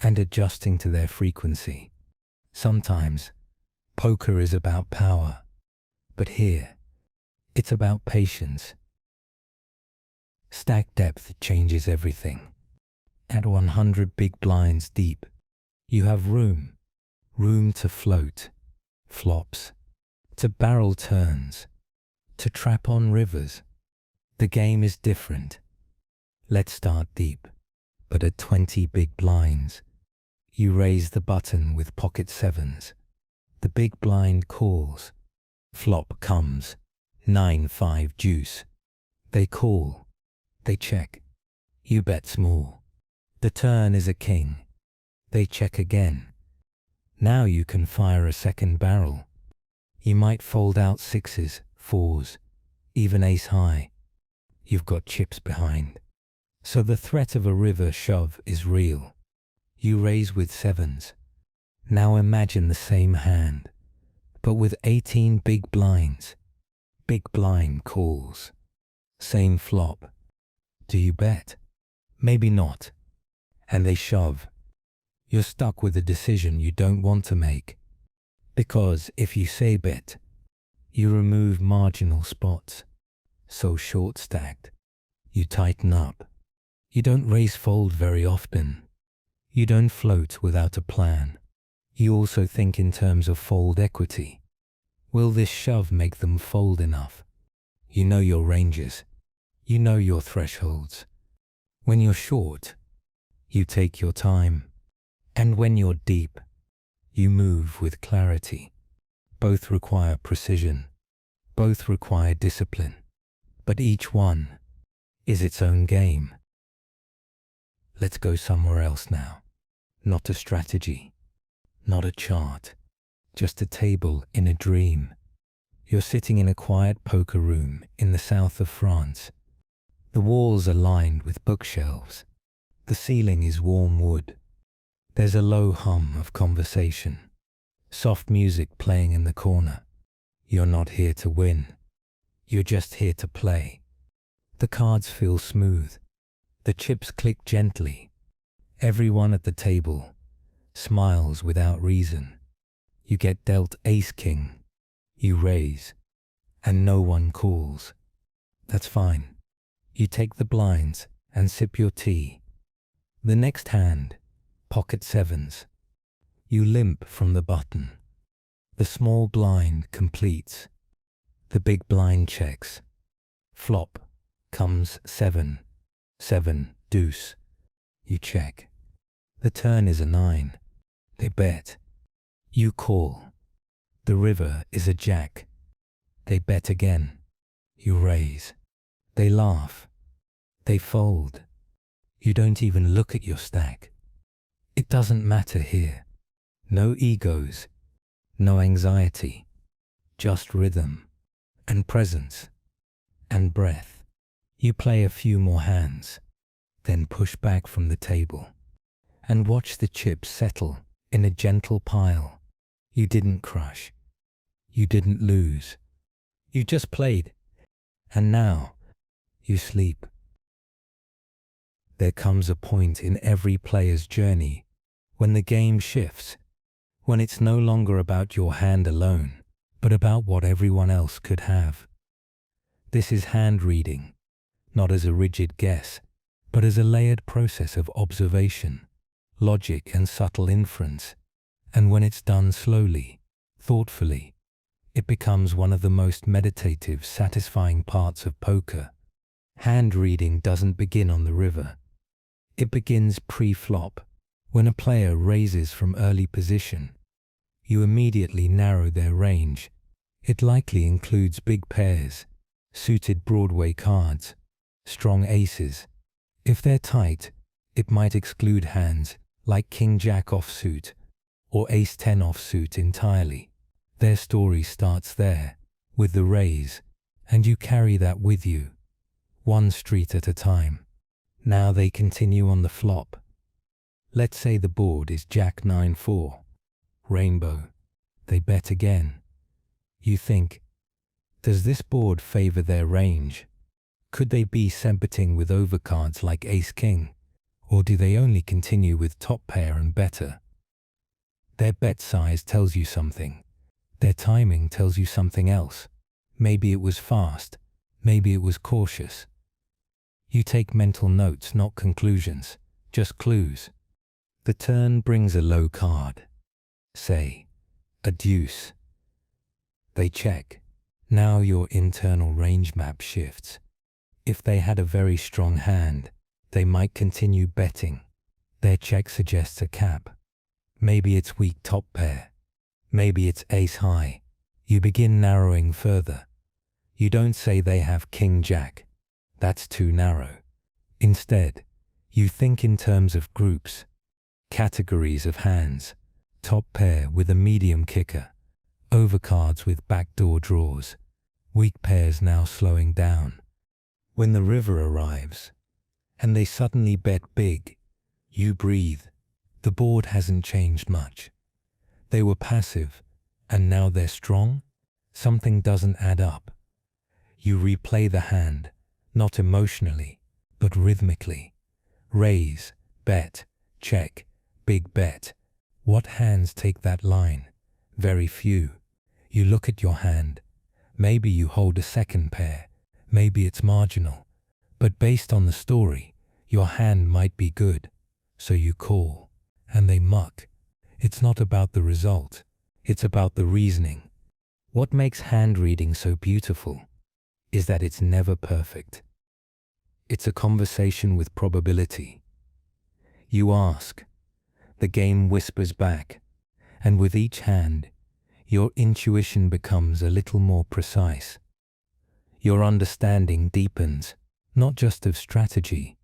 and adjusting to their frequency. Sometimes, poker is about power, but here, it's about patience. Stack depth changes everything. At 100 big blinds deep, you have room to float, flops, to barrel turns, to trap on rivers. The game is different. Let's start deep, but at 20 big blinds, you raise the button with pocket sevens. The big blind calls. Flop comes. 9-5 deuce. They call. They check. You bet small. The turn is a king. They check again. Now you can fire a second barrel. You might fold out sixes, fours, even ace high. You've got chips behind. So the threat of a river shove is real. You raise with sevens. Now imagine the same hand, but with 18 big blinds. Big blind calls. Same flop. Do you bet? Maybe not. And they shove. You're stuck with a decision you don't want to make. Because if you say bet, you remove marginal spots. So short stacked. You tighten up. You don't raise fold very often. You don't float without a plan. You also think in terms of fold equity. Will this shove make them fold enough? You know your ranges. You know your thresholds. When you're short, you take your time. And when you're deep, you move with clarity. Both require precision. Both require discipline. But each one is its own game. Let's go somewhere else now. Not a strategy. Not a chart. Just a table in a dream. You're sitting in a quiet poker room in the south of France. The walls are lined with bookshelves. The ceiling is warm wood. There's a low hum of conversation. Soft music playing in the corner. You're not here to win. You're just here to play. The cards feel smooth. The chips click gently. Everyone at the table smiles without reason. You get dealt ace-king. You raise. And no one calls. That's fine. You take the blinds and sip your tea. The next hand, pocket sevens. You limp from the button. The small blind completes. The big blind checks. Flop comes 7. 7 deuce. You check. The turn is a 9. They bet. You call. The river is a jack. They bet again. You raise. They laugh. They fold. You don't even look at your stack. It doesn't matter here. No egos. No anxiety. Just rhythm. And presence. And breath. You play a few more hands. Then push back from the table. And watch the chips settle in a gentle pile. You didn't crush. You didn't lose. You just played. And now, you sleep. There comes a point in every player's journey when the game shifts, when it's no longer about your hand alone, but about what everyone else could have. This is hand reading, not as a rigid guess, but as a layered process of observation, logic and subtle inference. And when it's done slowly, thoughtfully, it becomes one of the most meditative, satisfying parts of poker. Hand reading doesn't begin on the river. It begins pre-flop. When a player raises from early position, you immediately narrow their range. It likely includes big pairs, suited Broadway cards, strong aces. If they're tight, it might exclude hands like King-Jack offsuit or Ace-10 offsuit entirely. Their story starts there, with the raise, and you carry that with you, one street at a time. Now they continue on the flop. Let's say the board is Jack 9-4, rainbow. They bet again. You think, does this board favor their range? Could they be sempeting with overcards like Ace-King? Or do they only continue with top pair and better? Their bet size tells you something. Their timing tells you something else. Maybe it was fast. Maybe it was cautious. You take mental notes, not conclusions, just clues. The turn brings a low card. Say, a deuce. They check. Now your internal range map shifts. If they had a very strong hand, they might continue betting. Their check suggests a cap. Maybe it's weak top pair. Maybe it's ace high. You begin narrowing further. You don't say they have king jack. That's too narrow. Instead, you think in terms of groups, categories of hands, top pair with a medium kicker, overcards with backdoor draws, weak pairs now slowing down. When the river arrives, and they suddenly bet big, you breathe. The board hasn't changed much. They were passive, and now they're strong? Something doesn't add up. You replay the hand, not emotionally, but rhythmically. Raise, bet, check, big bet. What hands take that line? Very few. You look at your hand. Maybe you hold a second pair. Maybe it's marginal. But based on the story, your hand might be good. So you call. And they muck. It's not about the result. It's about the reasoning. What makes hand reading so beautiful is that it's never perfect. It's a conversation with probability. You ask, the game whispers back, and with each hand, your intuition becomes a little more precise. Your understanding deepens, not just of strategy,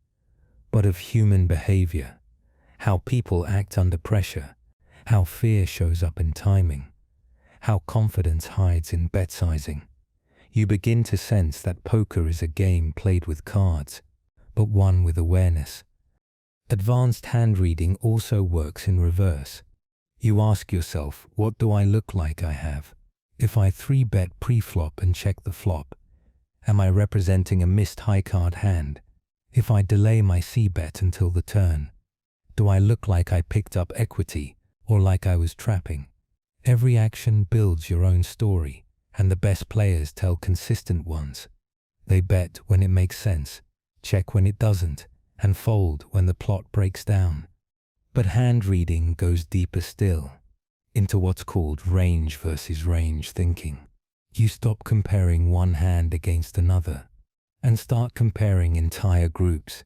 but of human behavior, how people act under pressure, how fear shows up in timing, how confidence hides in bet sizing. You begin to sense that poker is a game played with cards, but one with awareness. Advanced hand reading also works in reverse. You ask yourself, what do I look like I have? If I 3-bet pre-flop and check the flop, am I representing a missed high card hand? If I delay my c-bet until the turn, do I look like I picked up equity or like I was trapping? Every action builds your own story, and the best players tell consistent ones. They bet when it makes sense, check when it doesn't, and fold when the plot breaks down. But hand reading goes deeper still, into what's called range versus range thinking. You stop comparing one hand against another, and start comparing entire groups.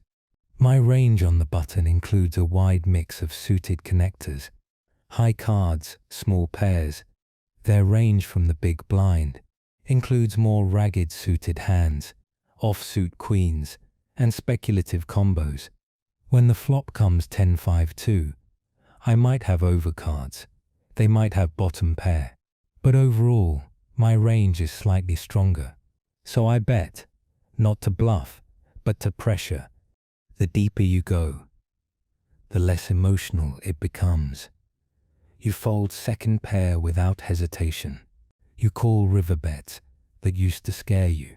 My range on the button includes a wide mix of suited connectors, high cards, small pairs. Their range from the big blind includes more ragged suited hands, offsuit queens, and speculative combos. When the flop comes 10-5-2, I might have overcards. They might have bottom pair. But overall, my range is slightly stronger. So I bet, not to bluff, but to pressure. The deeper you go, the less emotional it becomes. You fold second pair without hesitation. You call river bets that used to scare you.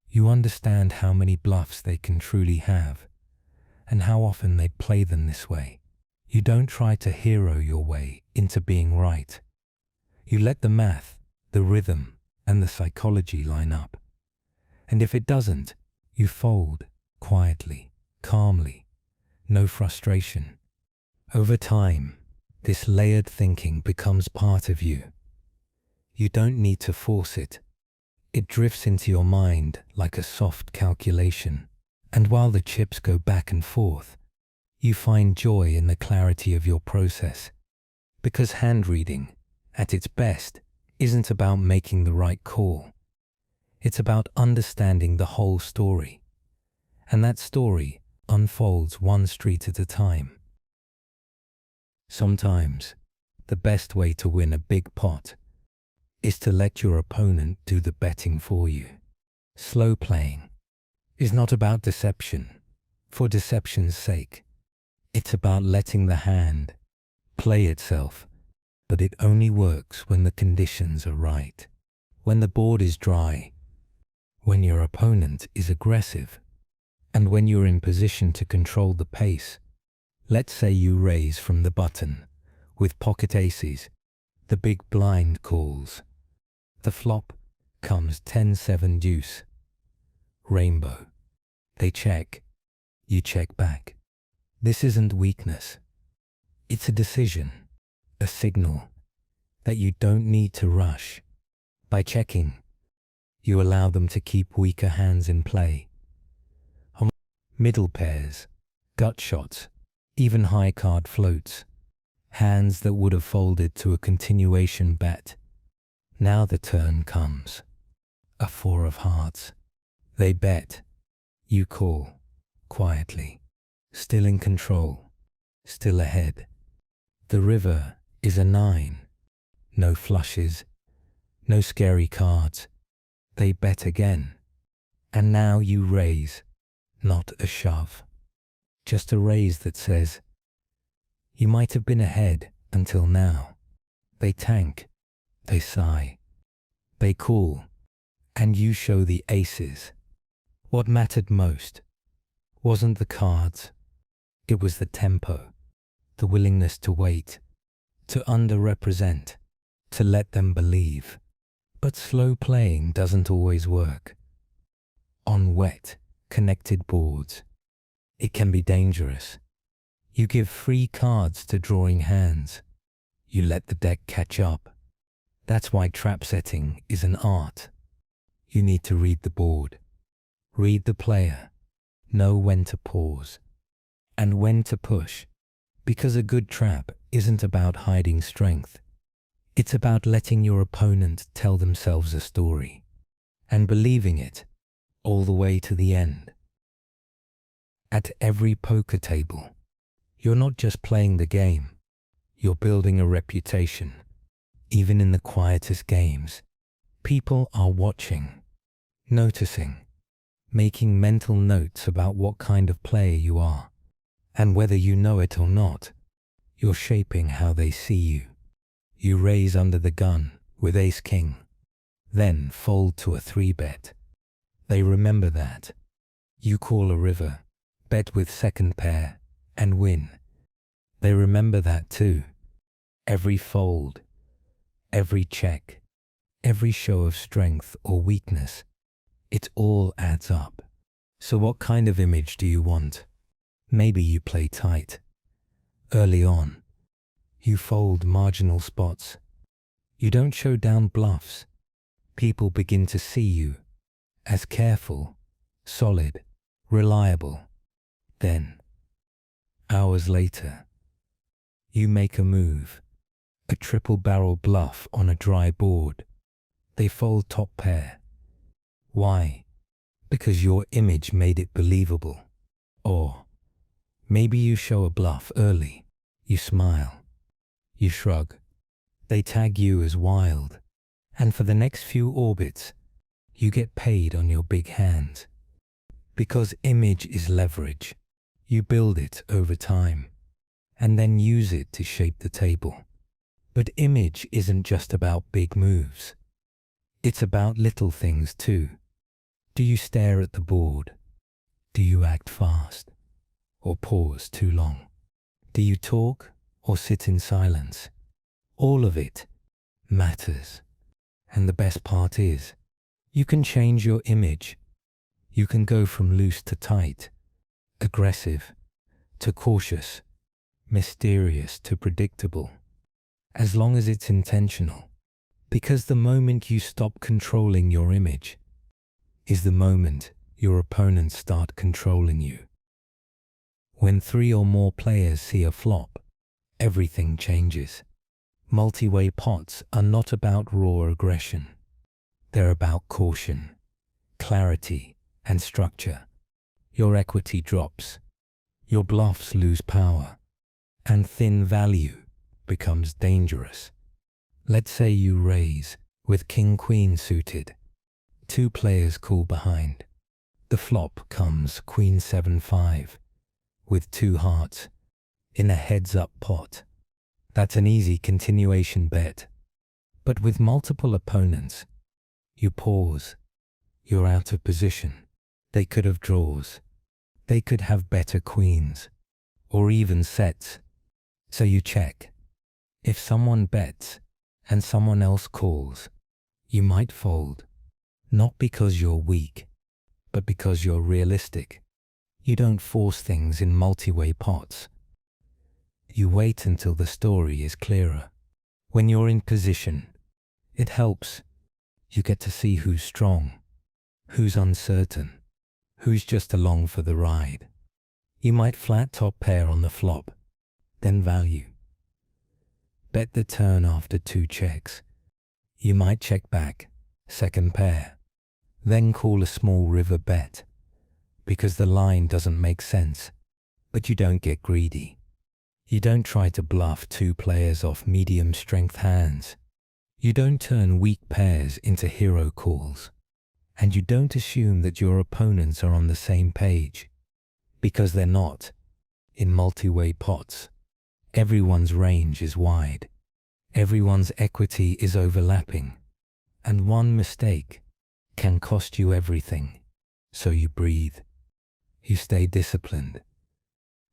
You understand how many bluffs they can truly have, and how often they play them this way. You don't try to hero your way into being right. You let the math, the rhythm, and the psychology line up. And if it doesn't, you fold quietly, calmly, no frustration. Over time, this layered thinking becomes part of you. You don't need to force it. It drifts into your mind like a soft calculation. And while the chips go back and forth, you find joy in the clarity of your process. Because hand reading, at its best, isn't about making the right call. It's about understanding the whole story. And that story unfolds one street at a time. Sometimes, the best way to win a big pot is to let your opponent do the betting for you. Slow playing is not about deception, for deception's sake. It's about letting the hand play itself, but it only works when the conditions are right. When the board is dry, when your opponent is aggressive, and when you're in position to control the pace. Let's say you raise from the button, with pocket aces, the big blind calls. The flop comes 10-7 deuce. Rainbow. They check. You check back. This isn't weakness. It's a decision, a signal that you don't need to rush. By checking, you allow them to keep weaker hands in play. Middle pairs, gut shots, even high card floats. Hands that would have folded to a continuation bet. Now the turn comes. A four of hearts. They bet. You call. Quietly. Still in control. Still ahead. The river is a nine. No flushes. No scary cards. They bet again. And now you raise. Not a shove. Just a raise that says, you might have been ahead until now. They tank. They sigh. They call. And you show the aces. What mattered most wasn't the cards. It was the tempo, the willingness to wait, to underrepresent, to let them believe. But slow playing doesn't always work. On wet, connected boards, it can be dangerous. You give free cards to drawing hands. You let the deck catch up. That's why trap setting is an art. You need to read the board, read the player, know when to pause, and when to push, because a good trap isn't about hiding strength. It's about letting your opponent tell themselves a story, and believing it all the way to the end. At every poker table, you're not just playing the game, you're building a reputation. Even in the quietest games, people are watching, noticing, making mental notes about what kind of player you are. And whether you know it or not, you're shaping how they see you. You raise under the gun with ace-king, then fold to a 3-bet. They remember that. You call a river, bet with second pair, and win. They remember that too. Every fold, every check, every show of strength or weakness, it all adds up. So what kind of image do you want? Maybe you play tight. Early on, you fold marginal spots. You don't show down bluffs. People begin to see you as careful, solid, reliable. Then, hours later, you make a move, a triple barrel bluff on a dry board. They fold top pair. Why? Because your image made it believable. Or maybe you show a bluff early. You smile. You shrug. They tag you as wild. And for the next few orbits, you get paid on your big hands. Because image is leverage. You build it over time, and then use it to shape the table. But image isn't just about big moves. It's about little things too. Do you stare at the board? Do you act fast? Or pause too long? Do you talk or sit in silence? All of it matters. And the best part is, you can change your image. You can go from loose to tight, aggressive to cautious, mysterious to predictable, as long as it's intentional. Because the moment you stop controlling your image is the moment your opponents start controlling you. When 3 or more players see a flop, everything changes. Multi-way pots are not about raw aggression. They're about caution, clarity, and structure. Your equity drops. Your bluffs lose power. And thin value becomes dangerous. Let's say you raise with king-queen suited. 2 players call behind. The flop comes queen 7-5 with 2 hearts in a heads-up pot. That's an easy continuation bet. But with multiple opponents, you pause. You're out of position. They could have draws. They could have better queens, or even sets. So you check. If someone bets and someone else calls, you might fold. Not because you're weak, but because you're realistic. You don't force things in multi-way pots. You wait until the story is clearer. When you're in position, it helps. You get to see who's strong, who's uncertain, who's just along for the ride. You might flat top pair on the flop, then value. Bet the turn after 2 checks. You might check back, second pair, then call a small river bet, because the line doesn't make sense, but you don't get greedy. You don't try to bluff 2 players off medium strength hands. You don't turn weak pairs into hero calls. And you don't assume that your opponents are on the same page, because they're not. In multi-way pots, everyone's range is wide. Everyone's equity is overlapping, and one mistake can cost you everything. So you breathe, you stay disciplined,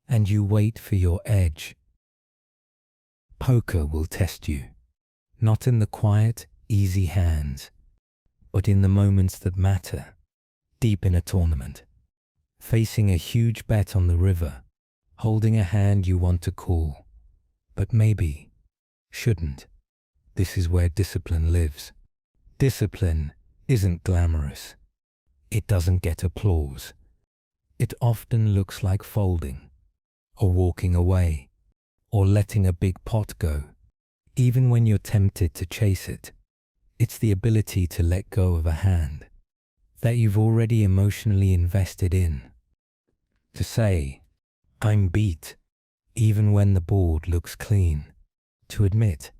and you wait for your edge. Poker will test you, not in the quiet, easy hands, but in the moments that matter, deep in a tournament, facing a huge bet on the river, holding a hand you want to call, but maybe shouldn't. This is where discipline lives. Discipline isn't glamorous. It doesn't get applause. It often looks like folding, or walking away, or letting a big pot go, even when you're tempted to chase it. It's the ability to let go of a hand that you've already emotionally invested in. To say, I'm beat, even when the board looks clean. To admit,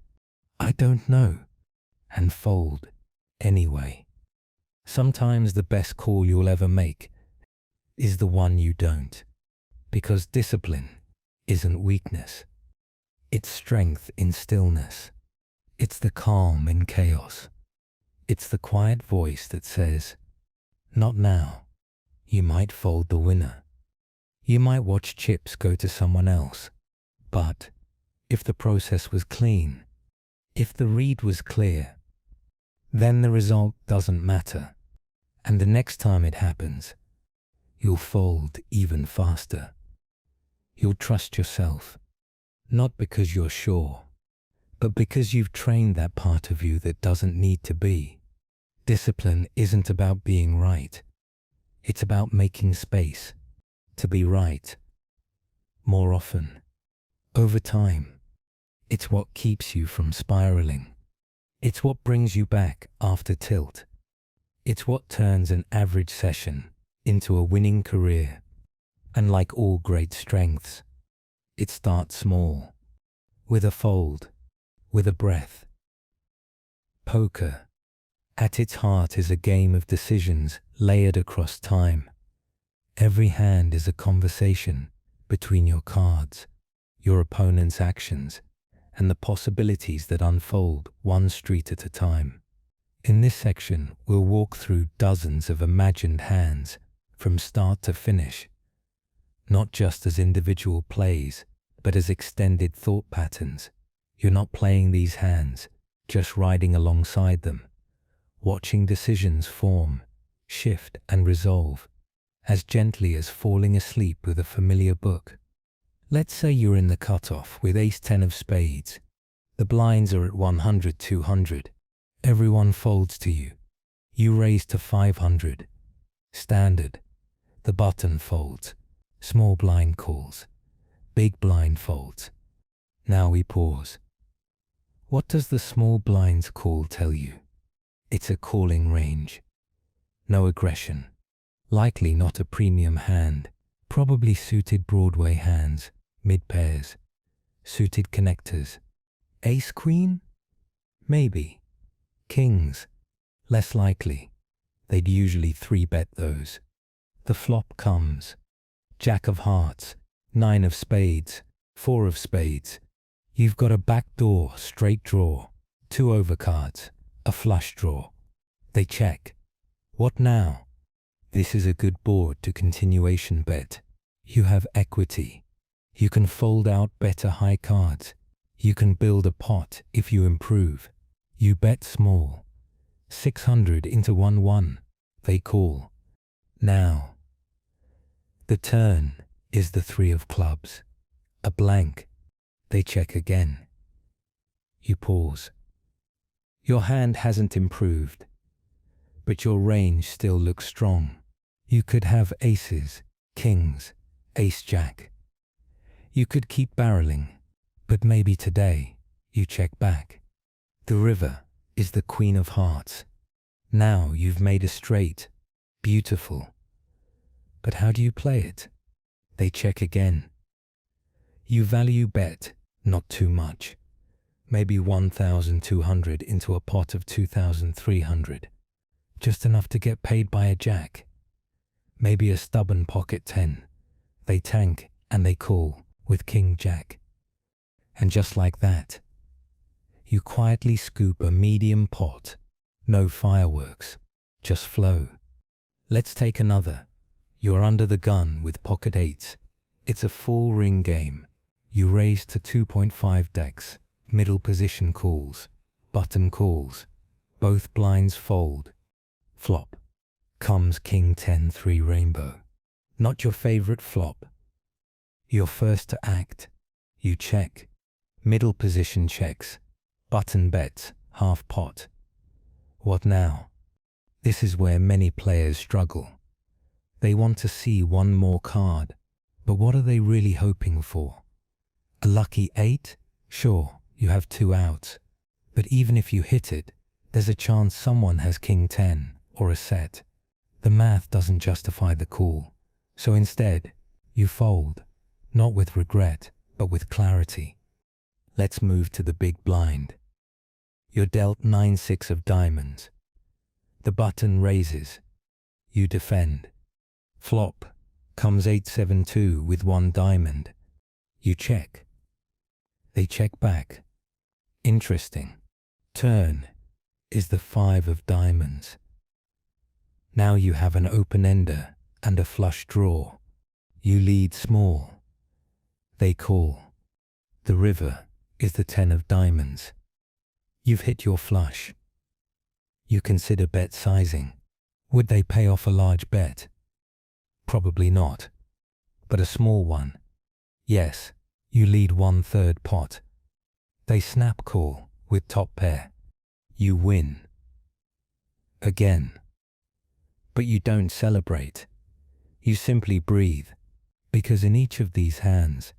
I don't know, and fold anyway. Sometimes the best call you'll ever make is the one you don't, because discipline isn't weakness. It's strength in stillness. It's the calm in chaos. It's the quiet voice that says, not now. You might fold the winner. You might watch chips go to someone else, but if the process was clean, if the read was clear, then the result doesn't matter. And the next time it happens, you'll fold even faster. You'll trust yourself, not because you're sure, but because you've trained that part of you that doesn't need to be. Discipline isn't about being right. It's about making space to be right more often, over time. It's what keeps you from spiraling. It's what brings you back after tilt. It's what turns an average session into a winning career. And like all great strengths, it starts small, with a fold, with a breath. Poker, at its heart, is a game of decisions layered across time. Every hand is a conversation between your cards, your opponent's actions, and the possibilities that unfold one street at a time. In this section, we'll walk through dozens of imagined hands from start to finish, not just as individual plays, but as extended thought patterns. You're not playing these hands, just riding alongside them, watching decisions form, shift, and resolve, as gently as falling asleep with a familiar book. Let's say you're in the cutoff with ace-10 of spades. The blinds are at 100, 200. Everyone folds to you. You raise to 500. Standard. The button folds. Small blind calls. Big blind folds. Now we pause. What does the small blind's call tell you? It's a calling range. No aggression. Likely not a premium hand. Probably suited Broadway hands. Mid-pairs, suited connectors. Ace-queen? Maybe. Kings? Less likely. They'd usually 3-bet those. The flop comes. Jack of hearts, 9 of spades, 4 of spades. You've got a backdoor straight draw, 2 overcards, a flush draw. They check. What now? This is a good board to continuation bet. You have equity. You can fold out better high cards. You can build a pot if you improve. You bet small. 600 into 1-1. They call. Now. The turn is the 3 of clubs. A blank. They check again. You pause. Your hand hasn't improved, but your range still looks strong. You could have aces, kings, ace-jack. You could keep barreling, but maybe today You check back. The river is the queen of hearts. Now you've made a straight. Beautiful. But how do you play it? They check again. You value bet, not too much. Maybe 1,200 into a pot of 2,300. Just enough to get paid by a jack. Maybe a stubborn pocket 10. They tank and they call with king jack. And just like that, you quietly scoop a medium pot. No fireworks, just flow. Let's take another. You're under the gun with pocket 8s. It's a full ring game. You raise to 2.5 decks. Middle position calls. Button calls. Both blinds fold. Flop. Comes king 10 3 rainbow. Not your favorite flop. You're first to act. You check. Middle position checks. Button bets, half pot. What now? This is where many players struggle. They want to see one more card, but what are they really hoping for? A lucky 8? Sure, you have 2 outs. But even if you hit it, there's a chance someone has king 10 or a set. The math doesn't justify the call. So instead, you fold, not with regret, but with clarity. Let's move to the big blind. You're dealt 9-6 of diamonds. The button raises. You defend. Flop. Comes 8-7-2 with 1 diamond. You check. They check back. Interesting. Turn is the 5 of diamonds. Now you have an open-ender and a flush draw. You lead small. They call. The river is the 10 of diamonds. You've hit your flush. You consider bet sizing. Would they pay off a large bet? Probably not. But a small one? Yes, you lead 1/3 pot. They snap call with top pair. You win. Again. But you don't celebrate. You simply breathe. Because in each of these hands,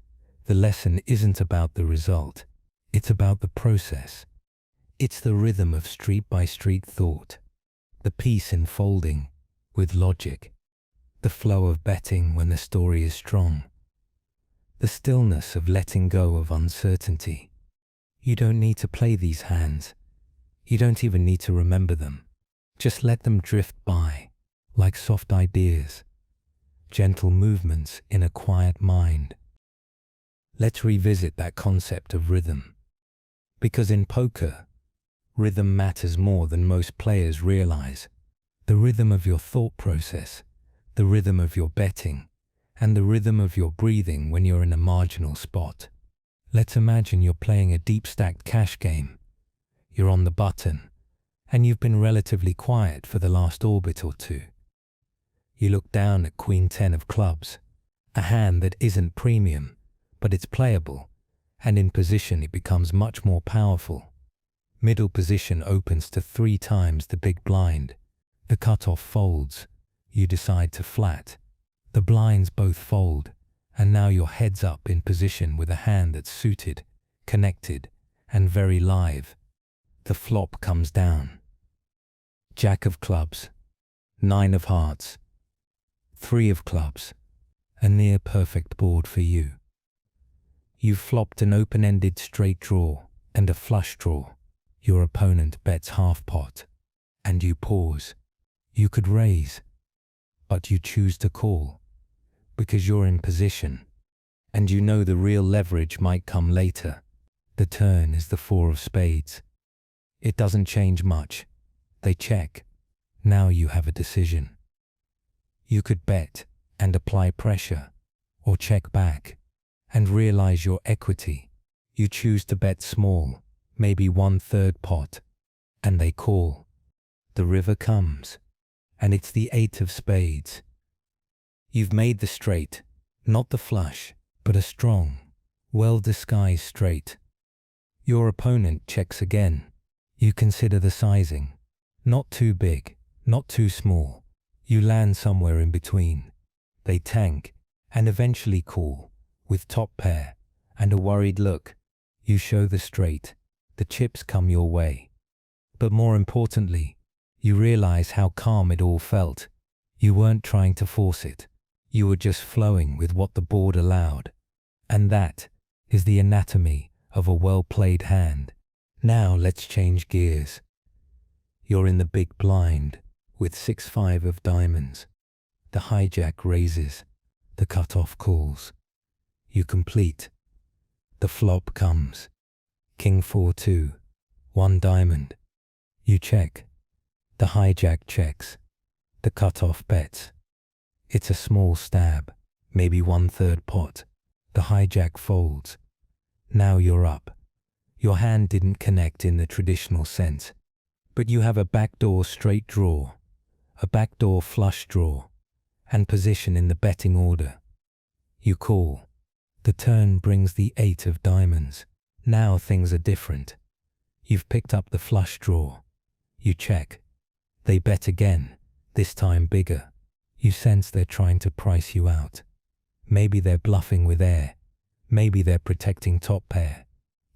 the lesson isn't about the result. It's about the process. It's the rhythm of street-by-street thought, the peace in folding with logic, the flow of betting when the story is strong, the stillness of letting go of uncertainty. You don't need to play these hands. You don't even need to remember them. Just let them drift by, like soft ideas, gentle movements in a quiet mind. Let's revisit that concept of rhythm. Because in poker, rhythm matters more than most players realize. The rhythm of your thought process, the rhythm of your betting, and the rhythm of your breathing when you're in a marginal spot. Let's imagine you're playing a deep-stacked cash game. You're on the button, and you've been relatively quiet for the last orbit or two. You look down at Queen 10 of clubs, a hand that isn't premium, but it's playable, and in position it becomes much more powerful. Middle position opens to 3 times the big blind. The cutoff folds. You decide to flat. The blinds both fold, and now you're heads up in position with a hand that's suited, connected, and very live. The flop comes down. Jack of clubs, 9 of hearts, 3 of clubs, a near perfect board for you. You've flopped an open-ended straight draw and a flush draw. Your opponent bets half pot, and you pause. You could raise, but you choose to call, because you're in position, and you know the real leverage might come later. The turn is the 4 of spades. It doesn't change much. They check. Now you have a decision. You could bet and apply pressure, or check back and realize your equity. You choose to bet small, maybe 1/3 pot, and they call. The river comes, and it's the 8 of spades. You've made the straight, not the flush, but a strong, well-disguised straight. Your opponent checks again. You consider the sizing. Not too big, not too small. You land somewhere in between. They tank, and eventually call, with top pair, and a worried look. You show the straight. The chips come your way. But more importantly, you realize how calm it all felt. You weren't trying to force it. You were just flowing with what the board allowed. And that is the anatomy of a well-played hand. Now let's change gears. You're in the big blind with 6-5 of diamonds. The hijack raises. The cutoff calls. You complete. The flop comes. King 4-2. 1 diamond. You check. The hijack checks. The cutoff bets. It's a small stab, maybe 1/3 pot. The hijack folds. Now you're up. Your hand didn't connect in the traditional sense, but you have a backdoor straight draw, a backdoor flush draw, and position in the betting order. You call. The turn brings the 8 of diamonds. Now things are different. You've picked up the flush draw. You check. They bet again, this time bigger. You sense they're trying to price you out. Maybe they're bluffing with air. Maybe they're protecting top pair.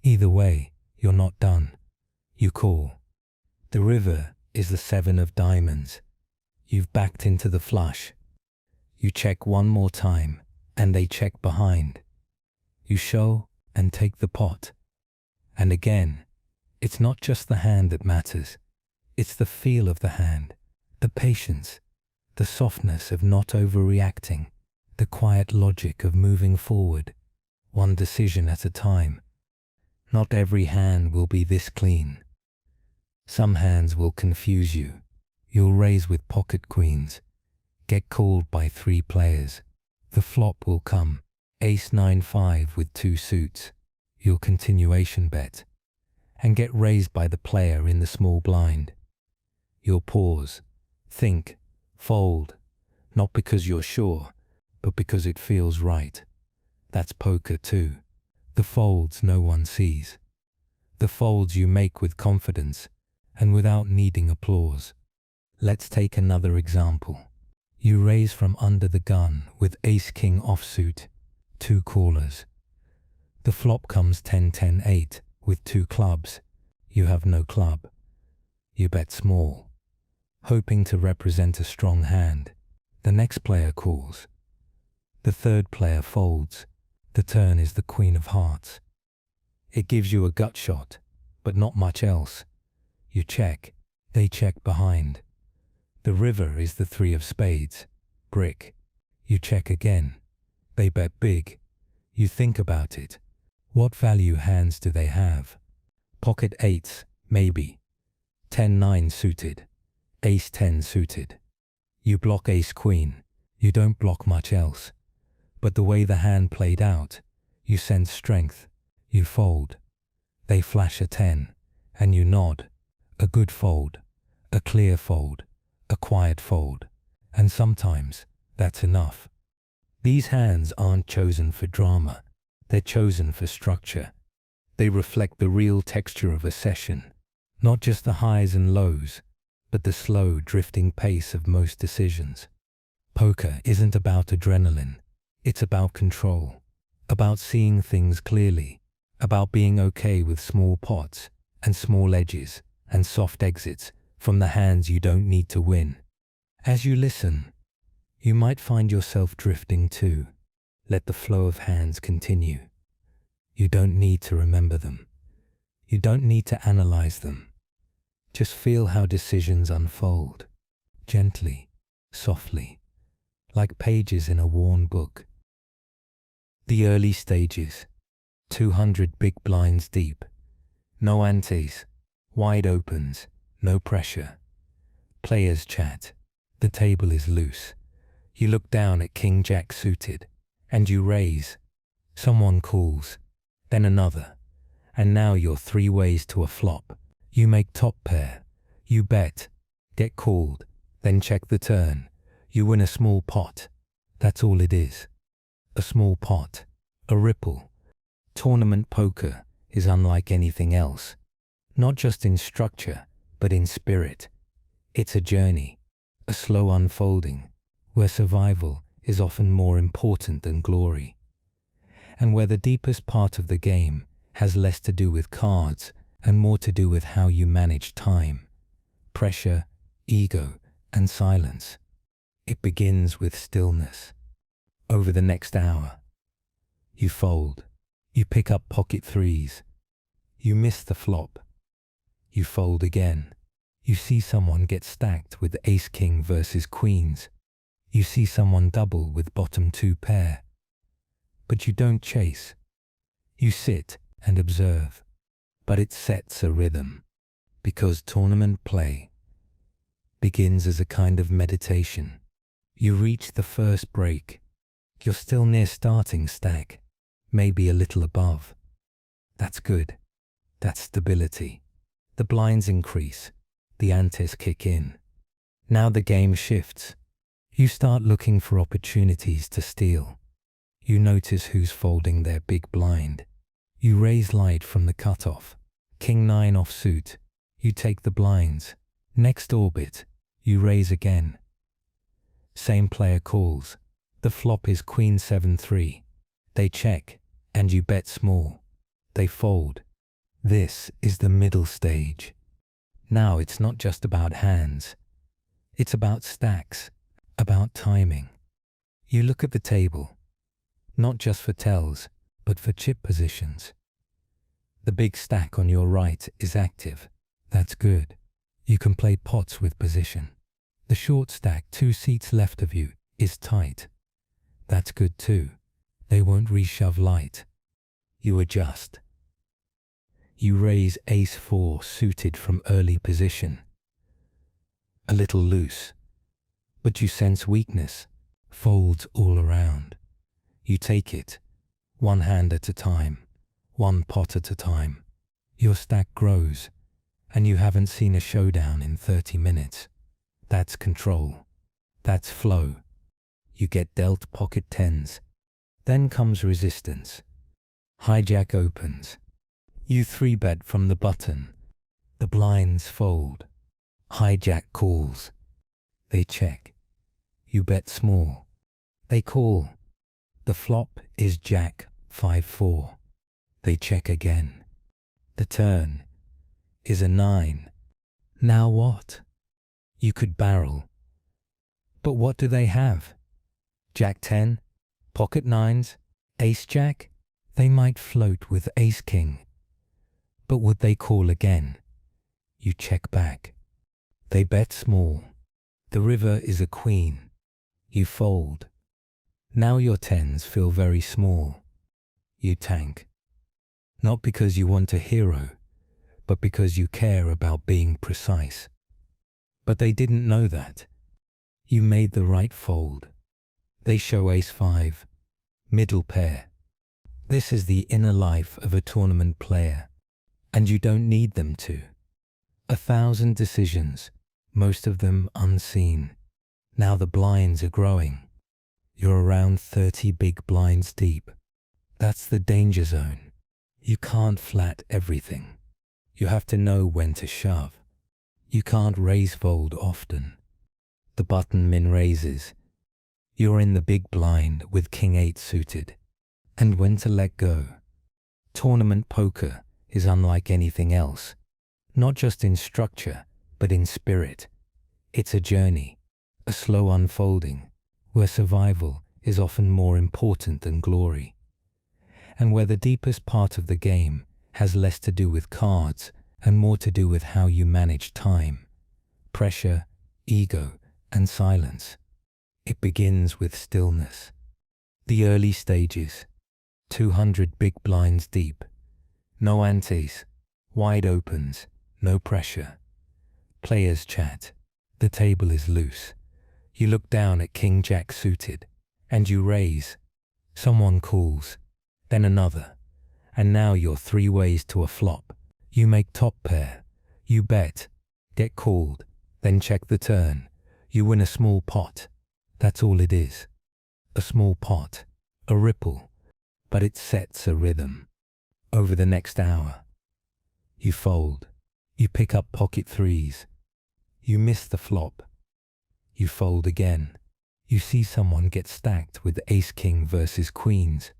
Either way, you're not done. You call. The river is the 7 of diamonds. You've backed into the flush. You check one more time, and they check behind. You show and take the pot. And again, it's not just the hand that matters. It's the feel of the hand, the patience, the softness of not overreacting, the quiet logic of moving forward, one decision at a time. Not every hand will be this clean. Some hands will confuse you. You'll raise with pocket queens, get called by 3 players. The flop will come, ace 9-5 with 2 suits. You'll continuation bet, and get raised by the player in the small blind. You'll pause, think, fold, not because you're sure, but because it feels right. That's poker too. The folds no one sees. The folds you make with confidence and without needing applause. Let's take another example. You raise from under the gun with ace-king offsuit, 2 callers. The flop comes 10-10-8 with 2 clubs. You have no club. You bet small, hoping to represent a strong hand. The next player calls. The third player folds. The turn is the queen of hearts. It gives you a gut shot, but not much else. You check. They check behind. The river is the 3 of spades. Brick. You check again. They bet big. You think about it. What value hands do they have? Pocket 8s, maybe. 10-9 suited. Ace 10 suited. You block ace queen. You don't block much else. But the way the hand played out, you sense strength. You fold. They flash a 10, and you nod. A good fold. A clear fold. A quiet fold. And sometimes that's enough. These hands aren't chosen for drama. They're chosen for structure. They reflect the real texture of a session. Not just the highs and lows, but the slow, drifting pace of most decisions. Poker isn't about adrenaline. It's about control. About seeing things clearly. About being okay with small pots and small edges and soft exits from the hands you don't need to win. As you listen, you might find yourself drifting too. Let the flow of hands continue. You don't need to remember them. You don't need to analyze them. Just feel how decisions unfold, gently, softly, like pages in a worn book. The early stages, 200 big blinds deep, no antes, wide opens, no pressure. Players chat, the table is loose. You look down at King Jack suited, and you raise. Someone calls, then another, and now you're 3 ways to a flop. You make top pair, you bet, get called, then check the turn. You win a small pot. That's all it is. A small pot, a ripple. Tournament poker is unlike anything else, not just in structure, but in spirit. It's a journey, a slow unfolding, where survival is often more important than glory, and where the deepest part of the game has less to do with cards and more to do with how you manage time, pressure, ego, and silence. It begins with stillness. Over the next hour, you fold. You pick up pocket threes. You miss the flop. You fold again. You see someone get stacked with ace-king versus queens. You see someone double with bottom two pair. But you don't chase. You sit and observe. But it sets a rhythm, because tournament play begins as a kind of meditation. You reach the first break. You're still near starting stack, maybe a little above. That's good. That's stability. The blinds increase. The antes kick in. Now the game shifts. You start looking for opportunities to steal. You notice who's folding their big blind. You raise light from the cutoff. King 9 offsuit. You take the blinds. Next orbit, you raise again. Same player calls. The flop is queen 7-3. They check, and you bet small. They fold. This is the middle stage. Now it's not just about hands. It's about stacks, about timing. You look at the table, not just for tells, but for chip positions. The big stack on your right is active. That's good. You can play pots with position. The short stack 2 seats left of you is tight. That's good too. They won't reshove light. You adjust. You raise ace 4 suited from early position. A little loose. But you sense weakness. Folds all around. You take it. One hand at a time. One pot at a time. Your stack grows. And you haven't seen a showdown in 30 minutes. That's control. That's flow. You get dealt pocket tens. Then comes resistance. Hijack opens. You 3-bet from the button. The blinds fold. Hijack calls. They check. You bet small. They call. The flop is jack 5-4. They check again. The turn is a 9. Now what? You could barrel. But what do they have? Jack 10? Pocket 9s? Ace jack? They might float with ace king. But would they call again? You check back. They bet small. The river is a queen. You fold. Now your tens feel very small. You tank. Not because you want a hero, but because you care about being precise. But they didn't know that. You made the right fold. They show ace 5. Middle pair. This is the inner life of a tournament player. And you don't need them to. 1,000 decisions, most of them unseen. Now the blinds are growing. You're around 30 big blinds deep. That's the danger zone. You can't flat everything. You have to know when to shove. You can't raise fold often. The button min raises. You're in the big blind with king 8 suited. And when to let go. Tournament poker is unlike anything else. Not just in structure, but in spirit. It's a journey, a slow unfolding, where survival is often more important than glory. And where the deepest part of the game has less to do with cards and more to do with how you manage time, pressure, ego, and silence. It begins with stillness. The early stages, 200 big blinds deep. No antes, wide opens, no pressure. Players chat. The table is loose. You look down at king jack suited, and you raise. Someone calls, then another, and now you're 3 ways to a flop. You make top pair. You bet, get called, then check the turn. You win a small pot. That's all it is. A small pot, a ripple, but it sets a rhythm. Over the next hour, you fold. You pick up pocket threes. You miss the flop. You fold again. You see someone get stacked with ace-king versus queens.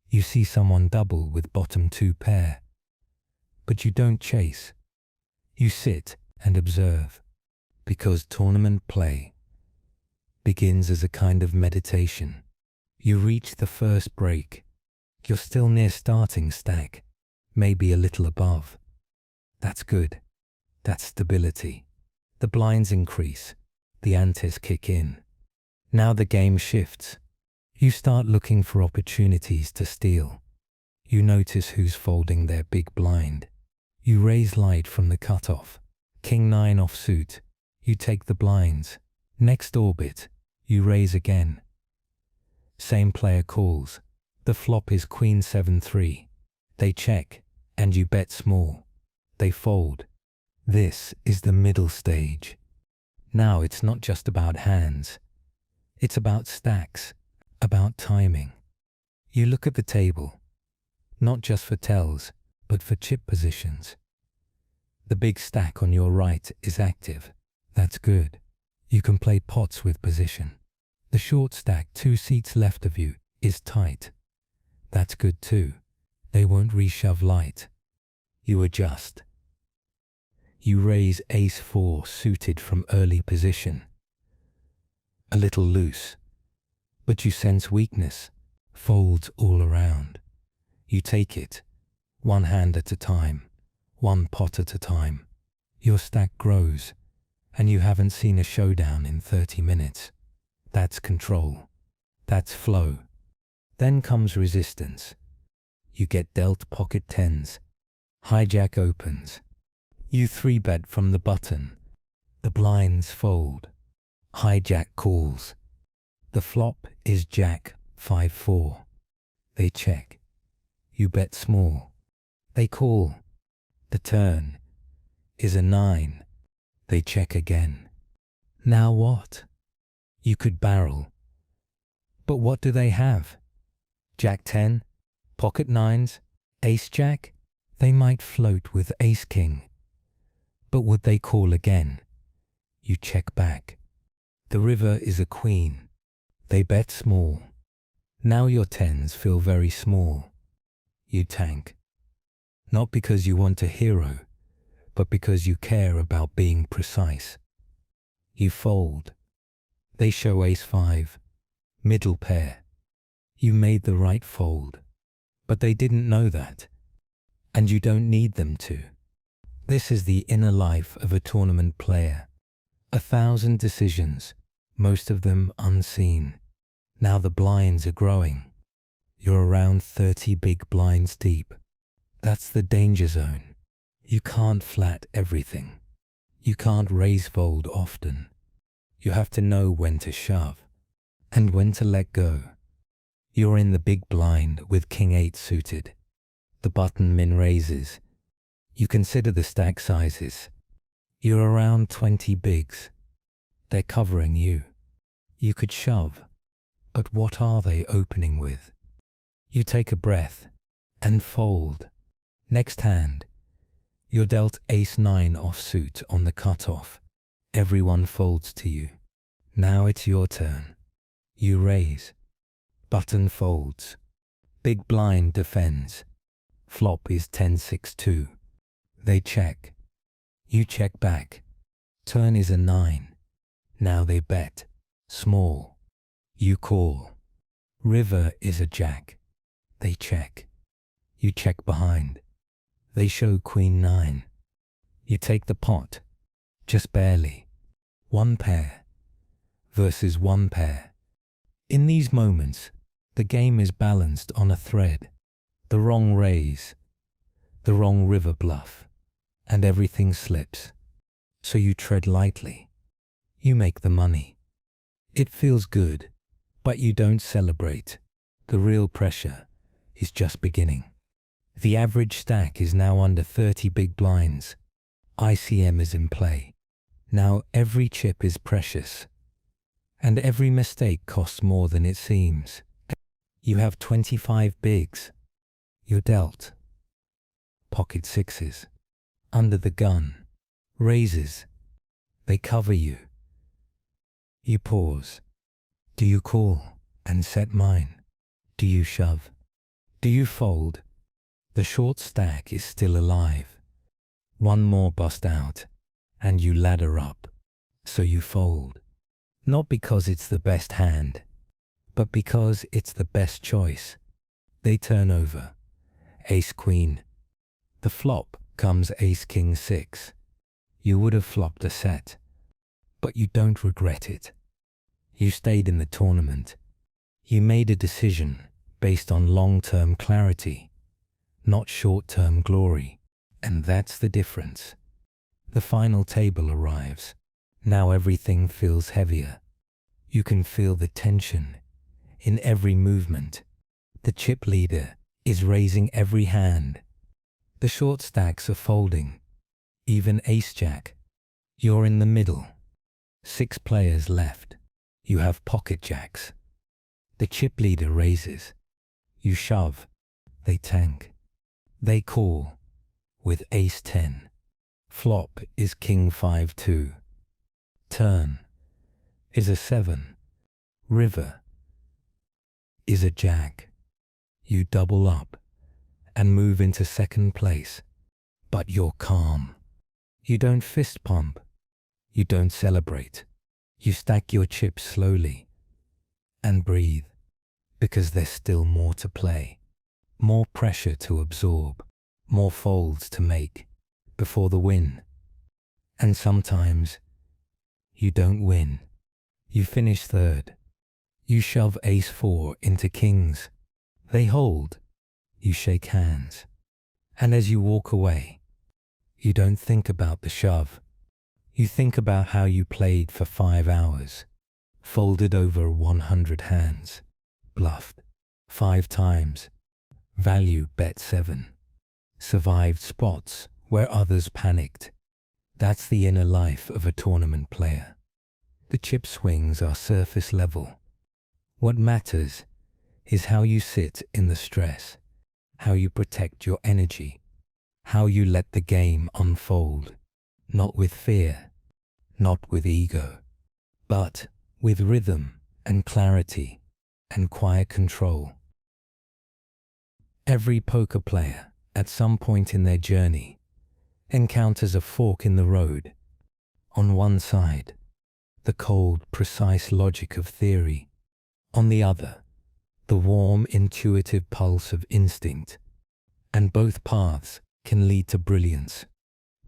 You see someone double with bottom 2 pair. But you don't chase. You sit and observe, because tournament play begins as a kind of meditation. You reach the first break. You're still near starting stack, maybe a little above. That's good. That's stability. The blinds increase. The antes kick in. Now the game shifts. You start looking for opportunities to steal. You notice who's folding their big blind. You raise light from the cutoff. King 9 offsuit. You take the blinds. Next orbit, you raise again. Same player calls. The flop is Queen 7-3. They check, and you bet small. They fold. This is the middle stage. Now it's not just about hands. It's about stacks, about timing. You look at the table, not just for tells, but for chip positions. The big stack on your right is active. That's good. You can play pots with position. The short stack 2 seats left of you is tight. That's good too. They won't reshove light. You adjust. You raise ace 4 suited from early position. A little loose. But you sense weakness. Folds all around. You take it. One hand at a time. One pot at a time. Your stack grows. And you haven't seen a showdown in 30 minutes. That's control. That's flow. Then comes resistance. You get dealt pocket tens. Hijack opens. You 3-bet from the button. The blinds fold. Hijack calls. The flop is Jack 5-4. They check. You bet small. They call. The turn is a 9. They check again. Now what? You could barrel. But what do they have? Jack 10? Pocket 9s? Ace Jack? They might float with Ace King. But would they call again? You check back. The river is a queen. They bet small. Now your tens feel very small. You tank. Not because you want a hero, but because you care about being precise. You fold. They show ace 5. Middle pair. You made the right fold. But they didn't know that. And you don't need them to. This is the inner life of a tournament player. 1,000 decisions, most of them unseen. Now the blinds are growing. You're around 30 big blinds deep. That's the danger zone. You can't flat everything. You can't raise fold often. You have to know when to shove and when to let go. You're in the big blind with King 8 suited. The button min raises. You consider the stack sizes. You're around 20 bigs. They're covering you. You could shove, but what are they opening with? You take a breath and fold. Next hand, you're dealt ace 9 offsuit on the cutoff. Everyone folds to you. Now it's your turn. You raise. Button folds. Big blind defends. Flop is 10-6-2. They check. You check back. Turn is a 9. Now they bet. Small. You call. River is a jack. They check. You check behind. They show Queen 9. You take the pot. Just barely. One pair versus one pair. In these moments, the game is balanced on a thread. The wrong raise. The wrong river bluff. And everything slips. So you tread lightly. You make the money. It feels good, but you don't celebrate. The real pressure is just beginning. The average stack is now under 30 big blinds. ICM is in play. Now every chip is precious. And every mistake costs more than it seems. You have 25 bigs. You're dealt. Pocket sixes. Under the gun. Raises. They cover you. You pause. Do you call and set mine? Do you shove? Do you fold? The short stack is still alive. One more bust out, and you ladder up. So you fold. Not because it's the best hand, but because it's the best choice. They turn over. Ace queen. The flop comes ace king 6. You would have flopped a set, but you don't regret it. You stayed in the tournament. You made a decision based on long-term clarity, not short-term glory. And that's the difference. The final table arrives. Now everything feels heavier. You can feel the tension in every movement. The chip leader is raising every hand. The short stacks are folding. Even ace-jack. You're in the middle. 6 players left. You have pocket jacks. The chip leader raises. You shove. They tank. They call with ace 10. Flop is king 5-2. Turn is a 7. River is a jack. You double up and move into second place, but you're calm. You don't fist pump. You don't celebrate. You stack your chips slowly and breathe, because there's still more to play, more pressure to absorb, more folds to make before the win. And sometimes you don't win. You finish third. You shove ace 4 into kings. They hold. You shake hands. And as you walk away, you don't think about the shove. You think about how you played for 5 hours, folded over 100 hands, bluffed 5 times, value bet 7, survived spots where others panicked. That's the inner life of a tournament player. The chip swings are surface level. What matters is how you sit in the stress, how you protect your energy, how you let the game unfold, not with fear, not with ego, but with rhythm and clarity and quiet control. Every poker player, at some point in their journey, encounters a fork in the road. On one side, the cold, precise logic of theory. On the other, the warm, intuitive pulse of instinct. And both paths can lead to brilliance.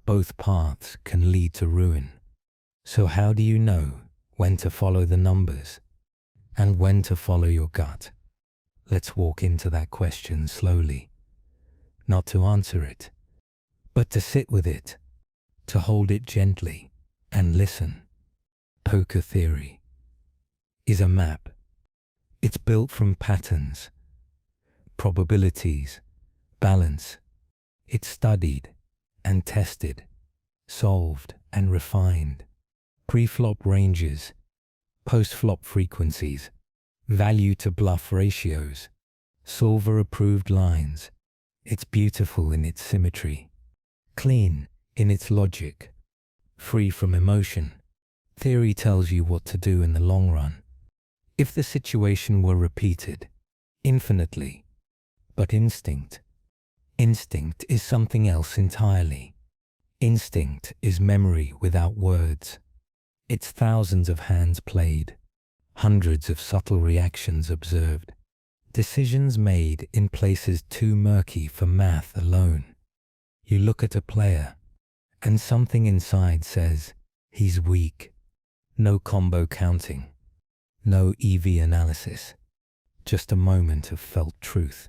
Both paths can lead to ruin. So how do you know when to follow the numbers and when to follow your gut? Let's walk into that question slowly. Not to answer it, but to sit with it, to hold it gently and listen. Poker theory is a map. It's built from patterns, probabilities, balance. It's studied and tested, solved and refined. Pre-flop ranges, post-flop frequencies, value to bluff ratios, solver-approved lines. It's beautiful in its symmetry, clean in its logic, free from emotion. Theory tells you what to do in the long run. If the situation were repeated infinitely, but instinct is something else entirely. Instinct is memory without words. It's thousands of hands played, hundreds of subtle reactions observed, decisions made in places too murky for math alone. You look at a player, and something inside says, he's weak. No combo counting, no EV analysis, just a moment of felt truth.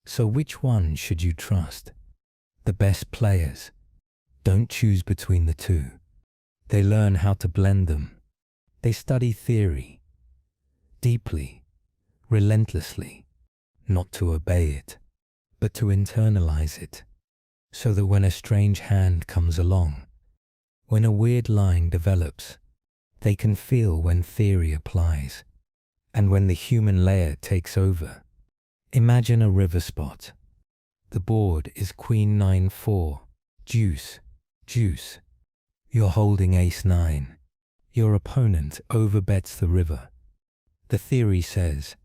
So which one should you trust? The best players don't choose between the two. They learn how to blend them. They study theory deeply, relentlessly, not to obey it, but to internalize it, so that when a strange hand comes along, when a weird line develops, they can feel when theory applies, and when the human layer takes over. Imagine a river spot. The board is queen 9-4, deuce, deuce. You're holding ace 9. Your opponent overbets the river. The theory says,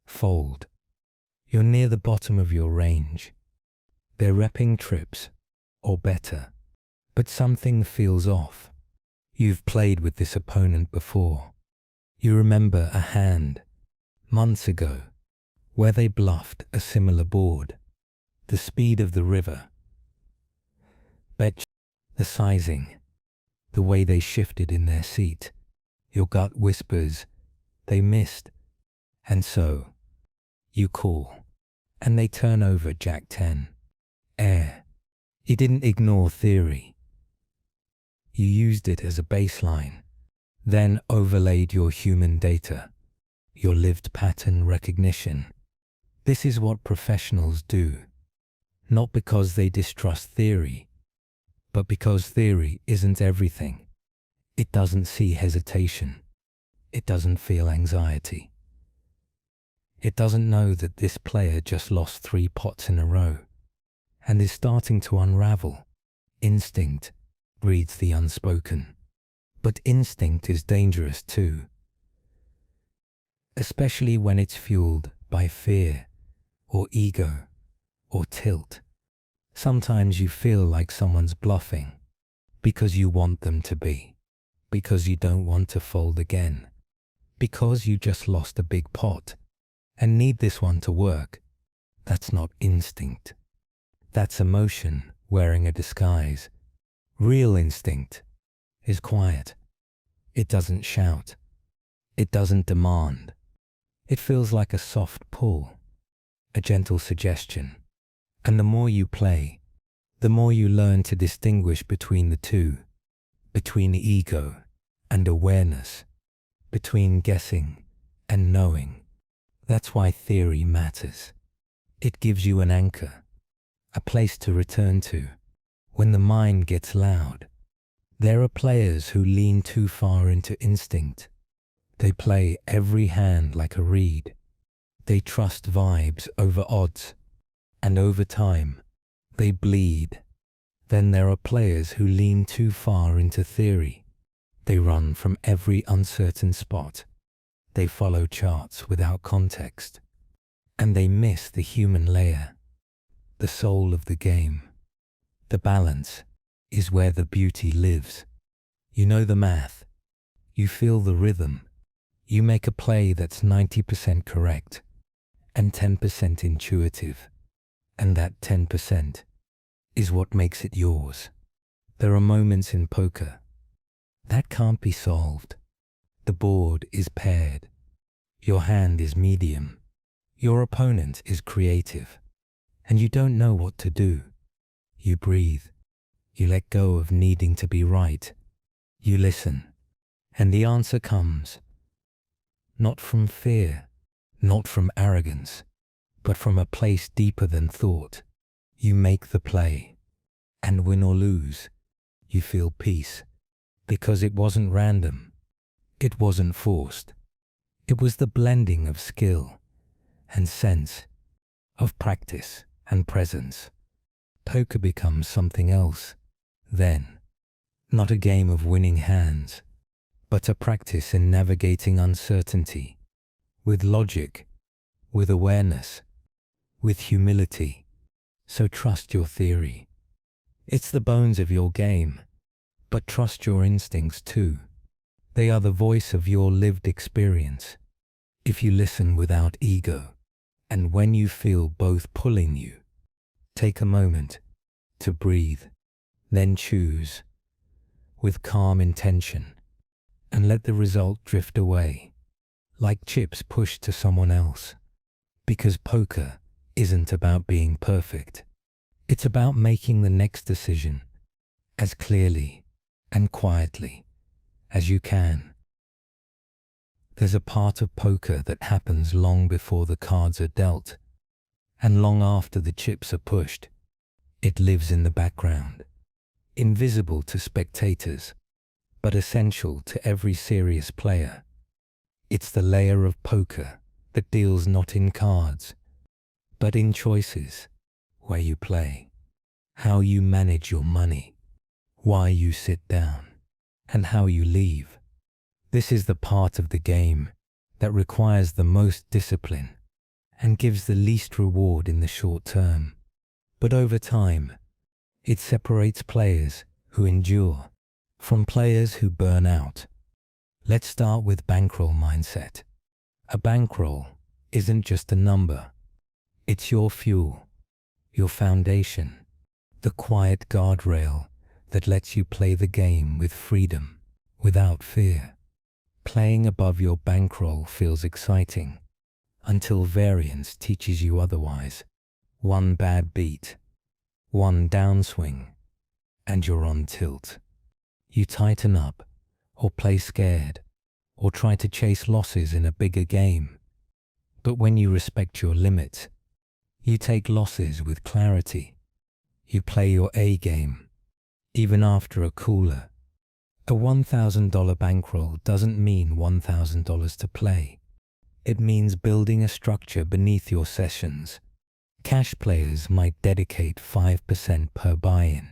fold. You're near the bottom of your range. They're repping trips, or better, but something feels off. You've played with this opponent before. You remember a hand, months ago, where they bluffed a similar board. The speed of the river, bet, the sizing, the way they shifted in their seat. Your gut whispers, they missed. And so, you call, and they turn over Jack 10. Air. You didn't ignore theory. You used it as a baseline, then overlaid your human data, your lived pattern recognition. This is what professionals do, not because they distrust theory, but because theory isn't everything. It doesn't see hesitation. It doesn't feel anxiety. It doesn't know that this player just lost 3 pots in a row and is starting to unravel. Instinct breeds the unspoken. But instinct is dangerous too, especially when it's fueled by fear or ego or tilt. Sometimes you feel like someone's bluffing because you want them to be, because you don't want to fold again, because you just lost a big pot and need this one to work. That's not instinct. That's emotion wearing a disguise. Real instinct is quiet. It doesn't shout. It doesn't demand. It feels like a soft pull, a gentle suggestion. And the more you play, the more you learn to distinguish between the two, between ego and awareness, between guessing and knowing. That's why theory matters. It gives you an anchor, a place to return to when the mind gets loud. There are players who lean too far into instinct. They play every hand like a reed. They trust vibes over odds, and over time, they bleed. Then there are players who lean too far into theory. They run from every uncertain spot. They follow charts without context, and they miss the human layer, the soul of the game. The balance is where the beauty lives. You know the math. You feel the rhythm. You make a play that's 90% correct and 10% intuitive. And that 10% is what makes it yours. There are moments in poker that can't be solved. The board is paired. Your hand is medium. Your opponent is creative. And you don't know what to do. You breathe. You let go of needing to be right. You listen. And the answer comes. Not from fear, not from arrogance, but from a place deeper than thought. You make the play. And win or lose, you feel peace. Because it wasn't random. It wasn't forced. It was the blending of skill and sense, of practice and presence. Poker becomes something else then. Not a game of winning hands, but a practice in navigating uncertainty, with logic, with awareness, with humility. So trust your theory. It's the bones of your game, but trust your instincts too. They are the voice of your lived experience. If you listen without ego, and when you feel both pulling you, take a moment to breathe, then choose with calm intention, and let the result drift away, like chips pushed to someone else. Because poker isn't about being perfect. It's about making the next decision as clearly and quietly as you can. There's a part of poker that happens long before the cards are dealt, and long after the chips are pushed. It lives in the background, invisible to spectators, but essential to every serious player. It's the layer of poker that deals not in cards, but in choices, where you play, how you manage your money, why you sit down, and how you leave. This is the part of the game that requires the most discipline and gives the least reward in the short term. But over time, it separates players who endure, from players who burn out. Let's start with bankroll mindset. A bankroll isn't just a number. It's your fuel, your foundation, the quiet guardrail that lets you play the game with freedom, without fear. Playing above your bankroll feels exciting, until variance teaches you otherwise. One bad beat, one downswing, and you're on tilt. You tighten up, or play scared, or try to chase losses in a bigger game. But when you respect your limits, you take losses with clarity. You play your A game, even after a cooler. A $1,000 bankroll doesn't mean $1,000 to play. It means building a structure beneath your sessions. Cash players might dedicate 5% per buy-in.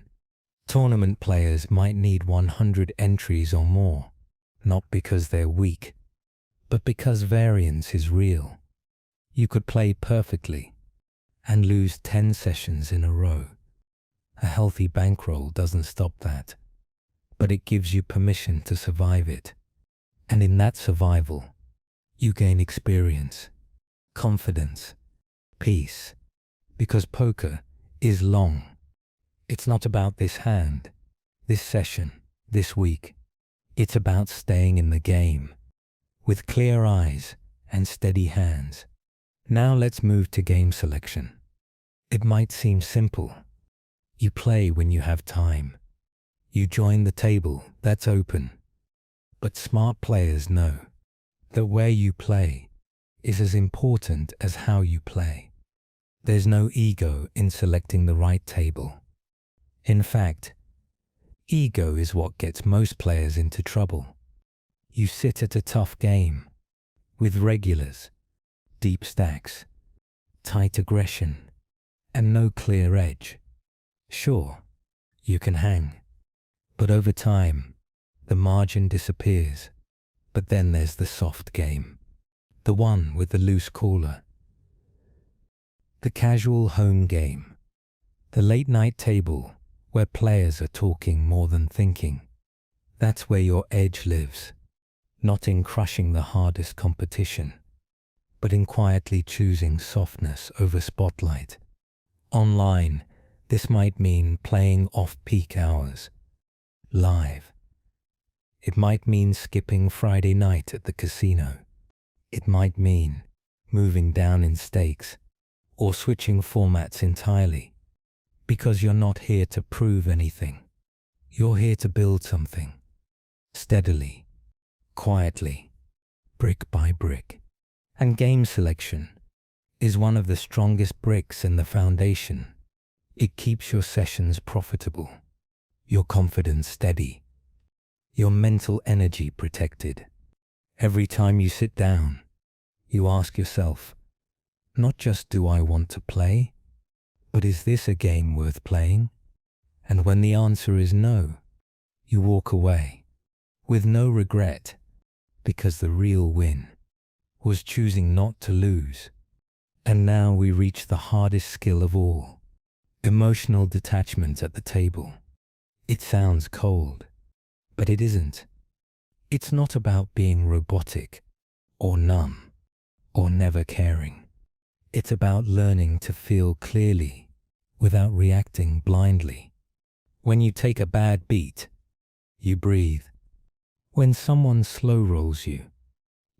Tournament players might need 100 entries or more, not because they're weak, but because variance is real. You could play perfectly and lose 10 sessions in a row. A healthy bankroll doesn't stop that, but it gives you permission to survive it. And in that survival, you gain experience, confidence, peace, because poker is long. It's not about this hand, this session, this week. It's about staying in the game, with clear eyes and steady hands. Now let's move to game selection. It might seem simple. You play when you have time. You join the table that's open. But smart players know that where you play is as important as how you play. There's no ego in selecting the right table. In fact, ego is what gets most players into trouble. You sit at a tough game, with regulars, deep stacks, tight aggression, and no clear edge. Sure, you can hang, but over time, the margin disappears. But then there's the soft game, the one with the loose caller, the casual home game, the late-night table where players are talking more than thinking. That's where your edge lives, not in crushing the hardest competition, but in quietly choosing softness over spotlight. Online, this might mean playing off-peak hours, live. It might mean skipping Friday night at the casino. It might mean moving down in stakes or switching formats entirely, because you're not here to prove anything. You're here to build something, steadily, quietly, brick by brick. And game selection is one of the strongest bricks in the foundation. It keeps your sessions profitable, your confidence steady, your mental energy protected. Every time you sit down, you ask yourself, not just do I want to play, but is this a game worth playing? And when the answer is no, you walk away with no regret, because the real win was choosing not to lose. And now we reach the hardest skill of all, emotional detachment at the table. It sounds cold, but it isn't. It's not about being robotic or numb or never caring. It's about learning to feel clearly without reacting blindly. When you take a bad beat, you breathe. When someone slow rolls you,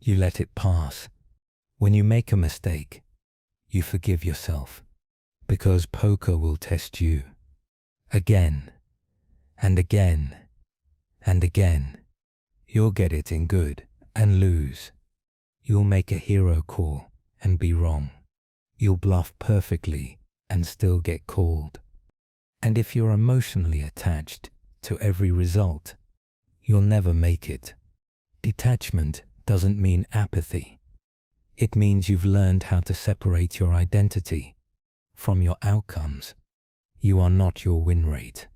you let it pass. When you make a mistake, you forgive yourself, because poker will test you again and again and again. You'll get it in good and lose. You'll make a hero call and be wrong. You'll bluff perfectly and still get called. And if you're emotionally attached to every result, you'll never make it. Detachment doesn't mean apathy. It means you've learned how to separate your identity from your outcomes. You are not your win rate.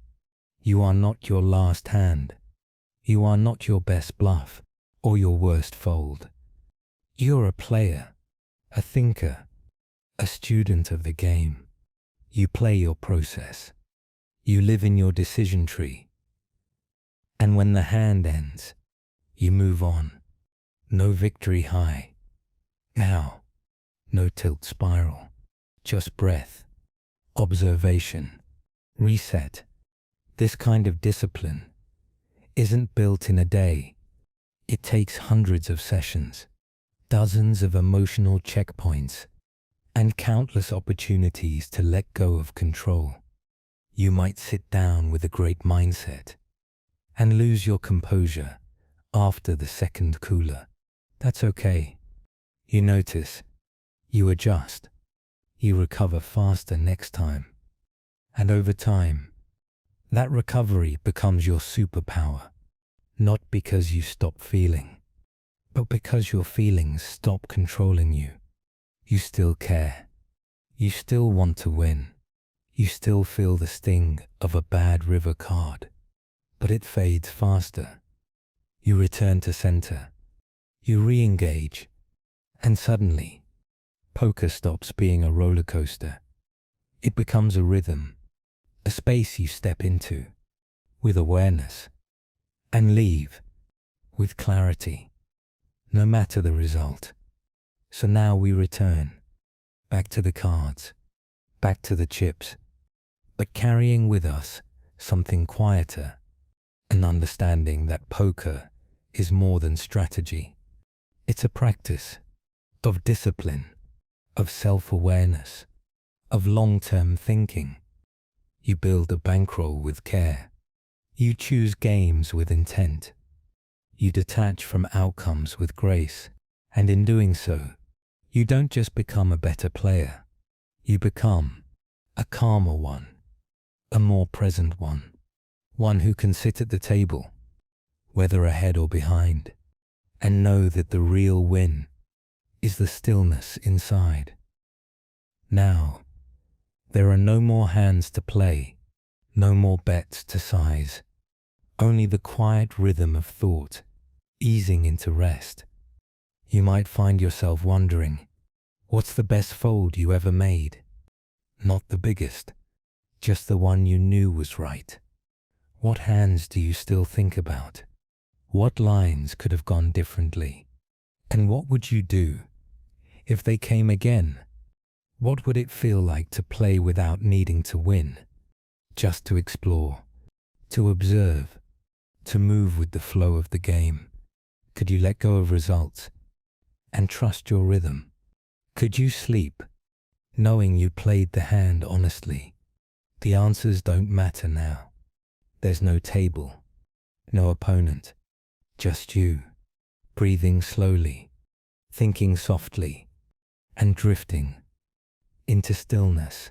You are not your last hand. You are not your best bluff or your worst fold. You're a player, a thinker, a student of the game. You play your process. You live in your decision tree, And when the hand ends, you move on. No victory high. Now, no tilt spiral. Just breath, observation, reset. This kind of discipline isn't built in a day. It takes hundreds of sessions, dozens of emotional checkpoints, and countless opportunities to let go of control. You might sit down with a great mindset and lose your composure after the second cooler. That's okay. You notice, you adjust, you recover faster next time. And over time, that recovery becomes your superpower, not because you stop feeling, but because your feelings stop controlling you. You still care. You still want to win. You still feel the sting of a bad river card, but it fades faster. You return to center. You re-engage, and suddenly, poker stops being a roller coaster. It becomes a rhythm, a space you step into with awareness and leave with clarity, no matter the result. So now we return back to the cards, back to the chips, but carrying with us something quieter, an understanding that poker is more than strategy. It's a practice of discipline, of self-awareness, of long-term thinking. You build a bankroll with care. You choose games with intent. You detach from outcomes with grace. And in doing so, you don't just become a better player. You become a calmer one, a more present one who can sit at the table, whether ahead or behind, and know that the real win is the stillness inside. Now, there are no more hands to play, no more bets to size, only the quiet rhythm of thought easing into rest. You might find yourself wondering, what's the best fold you ever made? Not the biggest, just the one you knew was right. What hands do you still think about? What lines could have gone differently? And what would you do if they came again? What would it feel like to play without needing to win? Just to explore, to observe, to move with the flow of the game. Could you let go of results and trust your rhythm? Could you sleep knowing you played the hand honestly? The answers don't matter now. There's no table, no opponent, just you, breathing slowly, thinking softly, and drifting into stillness.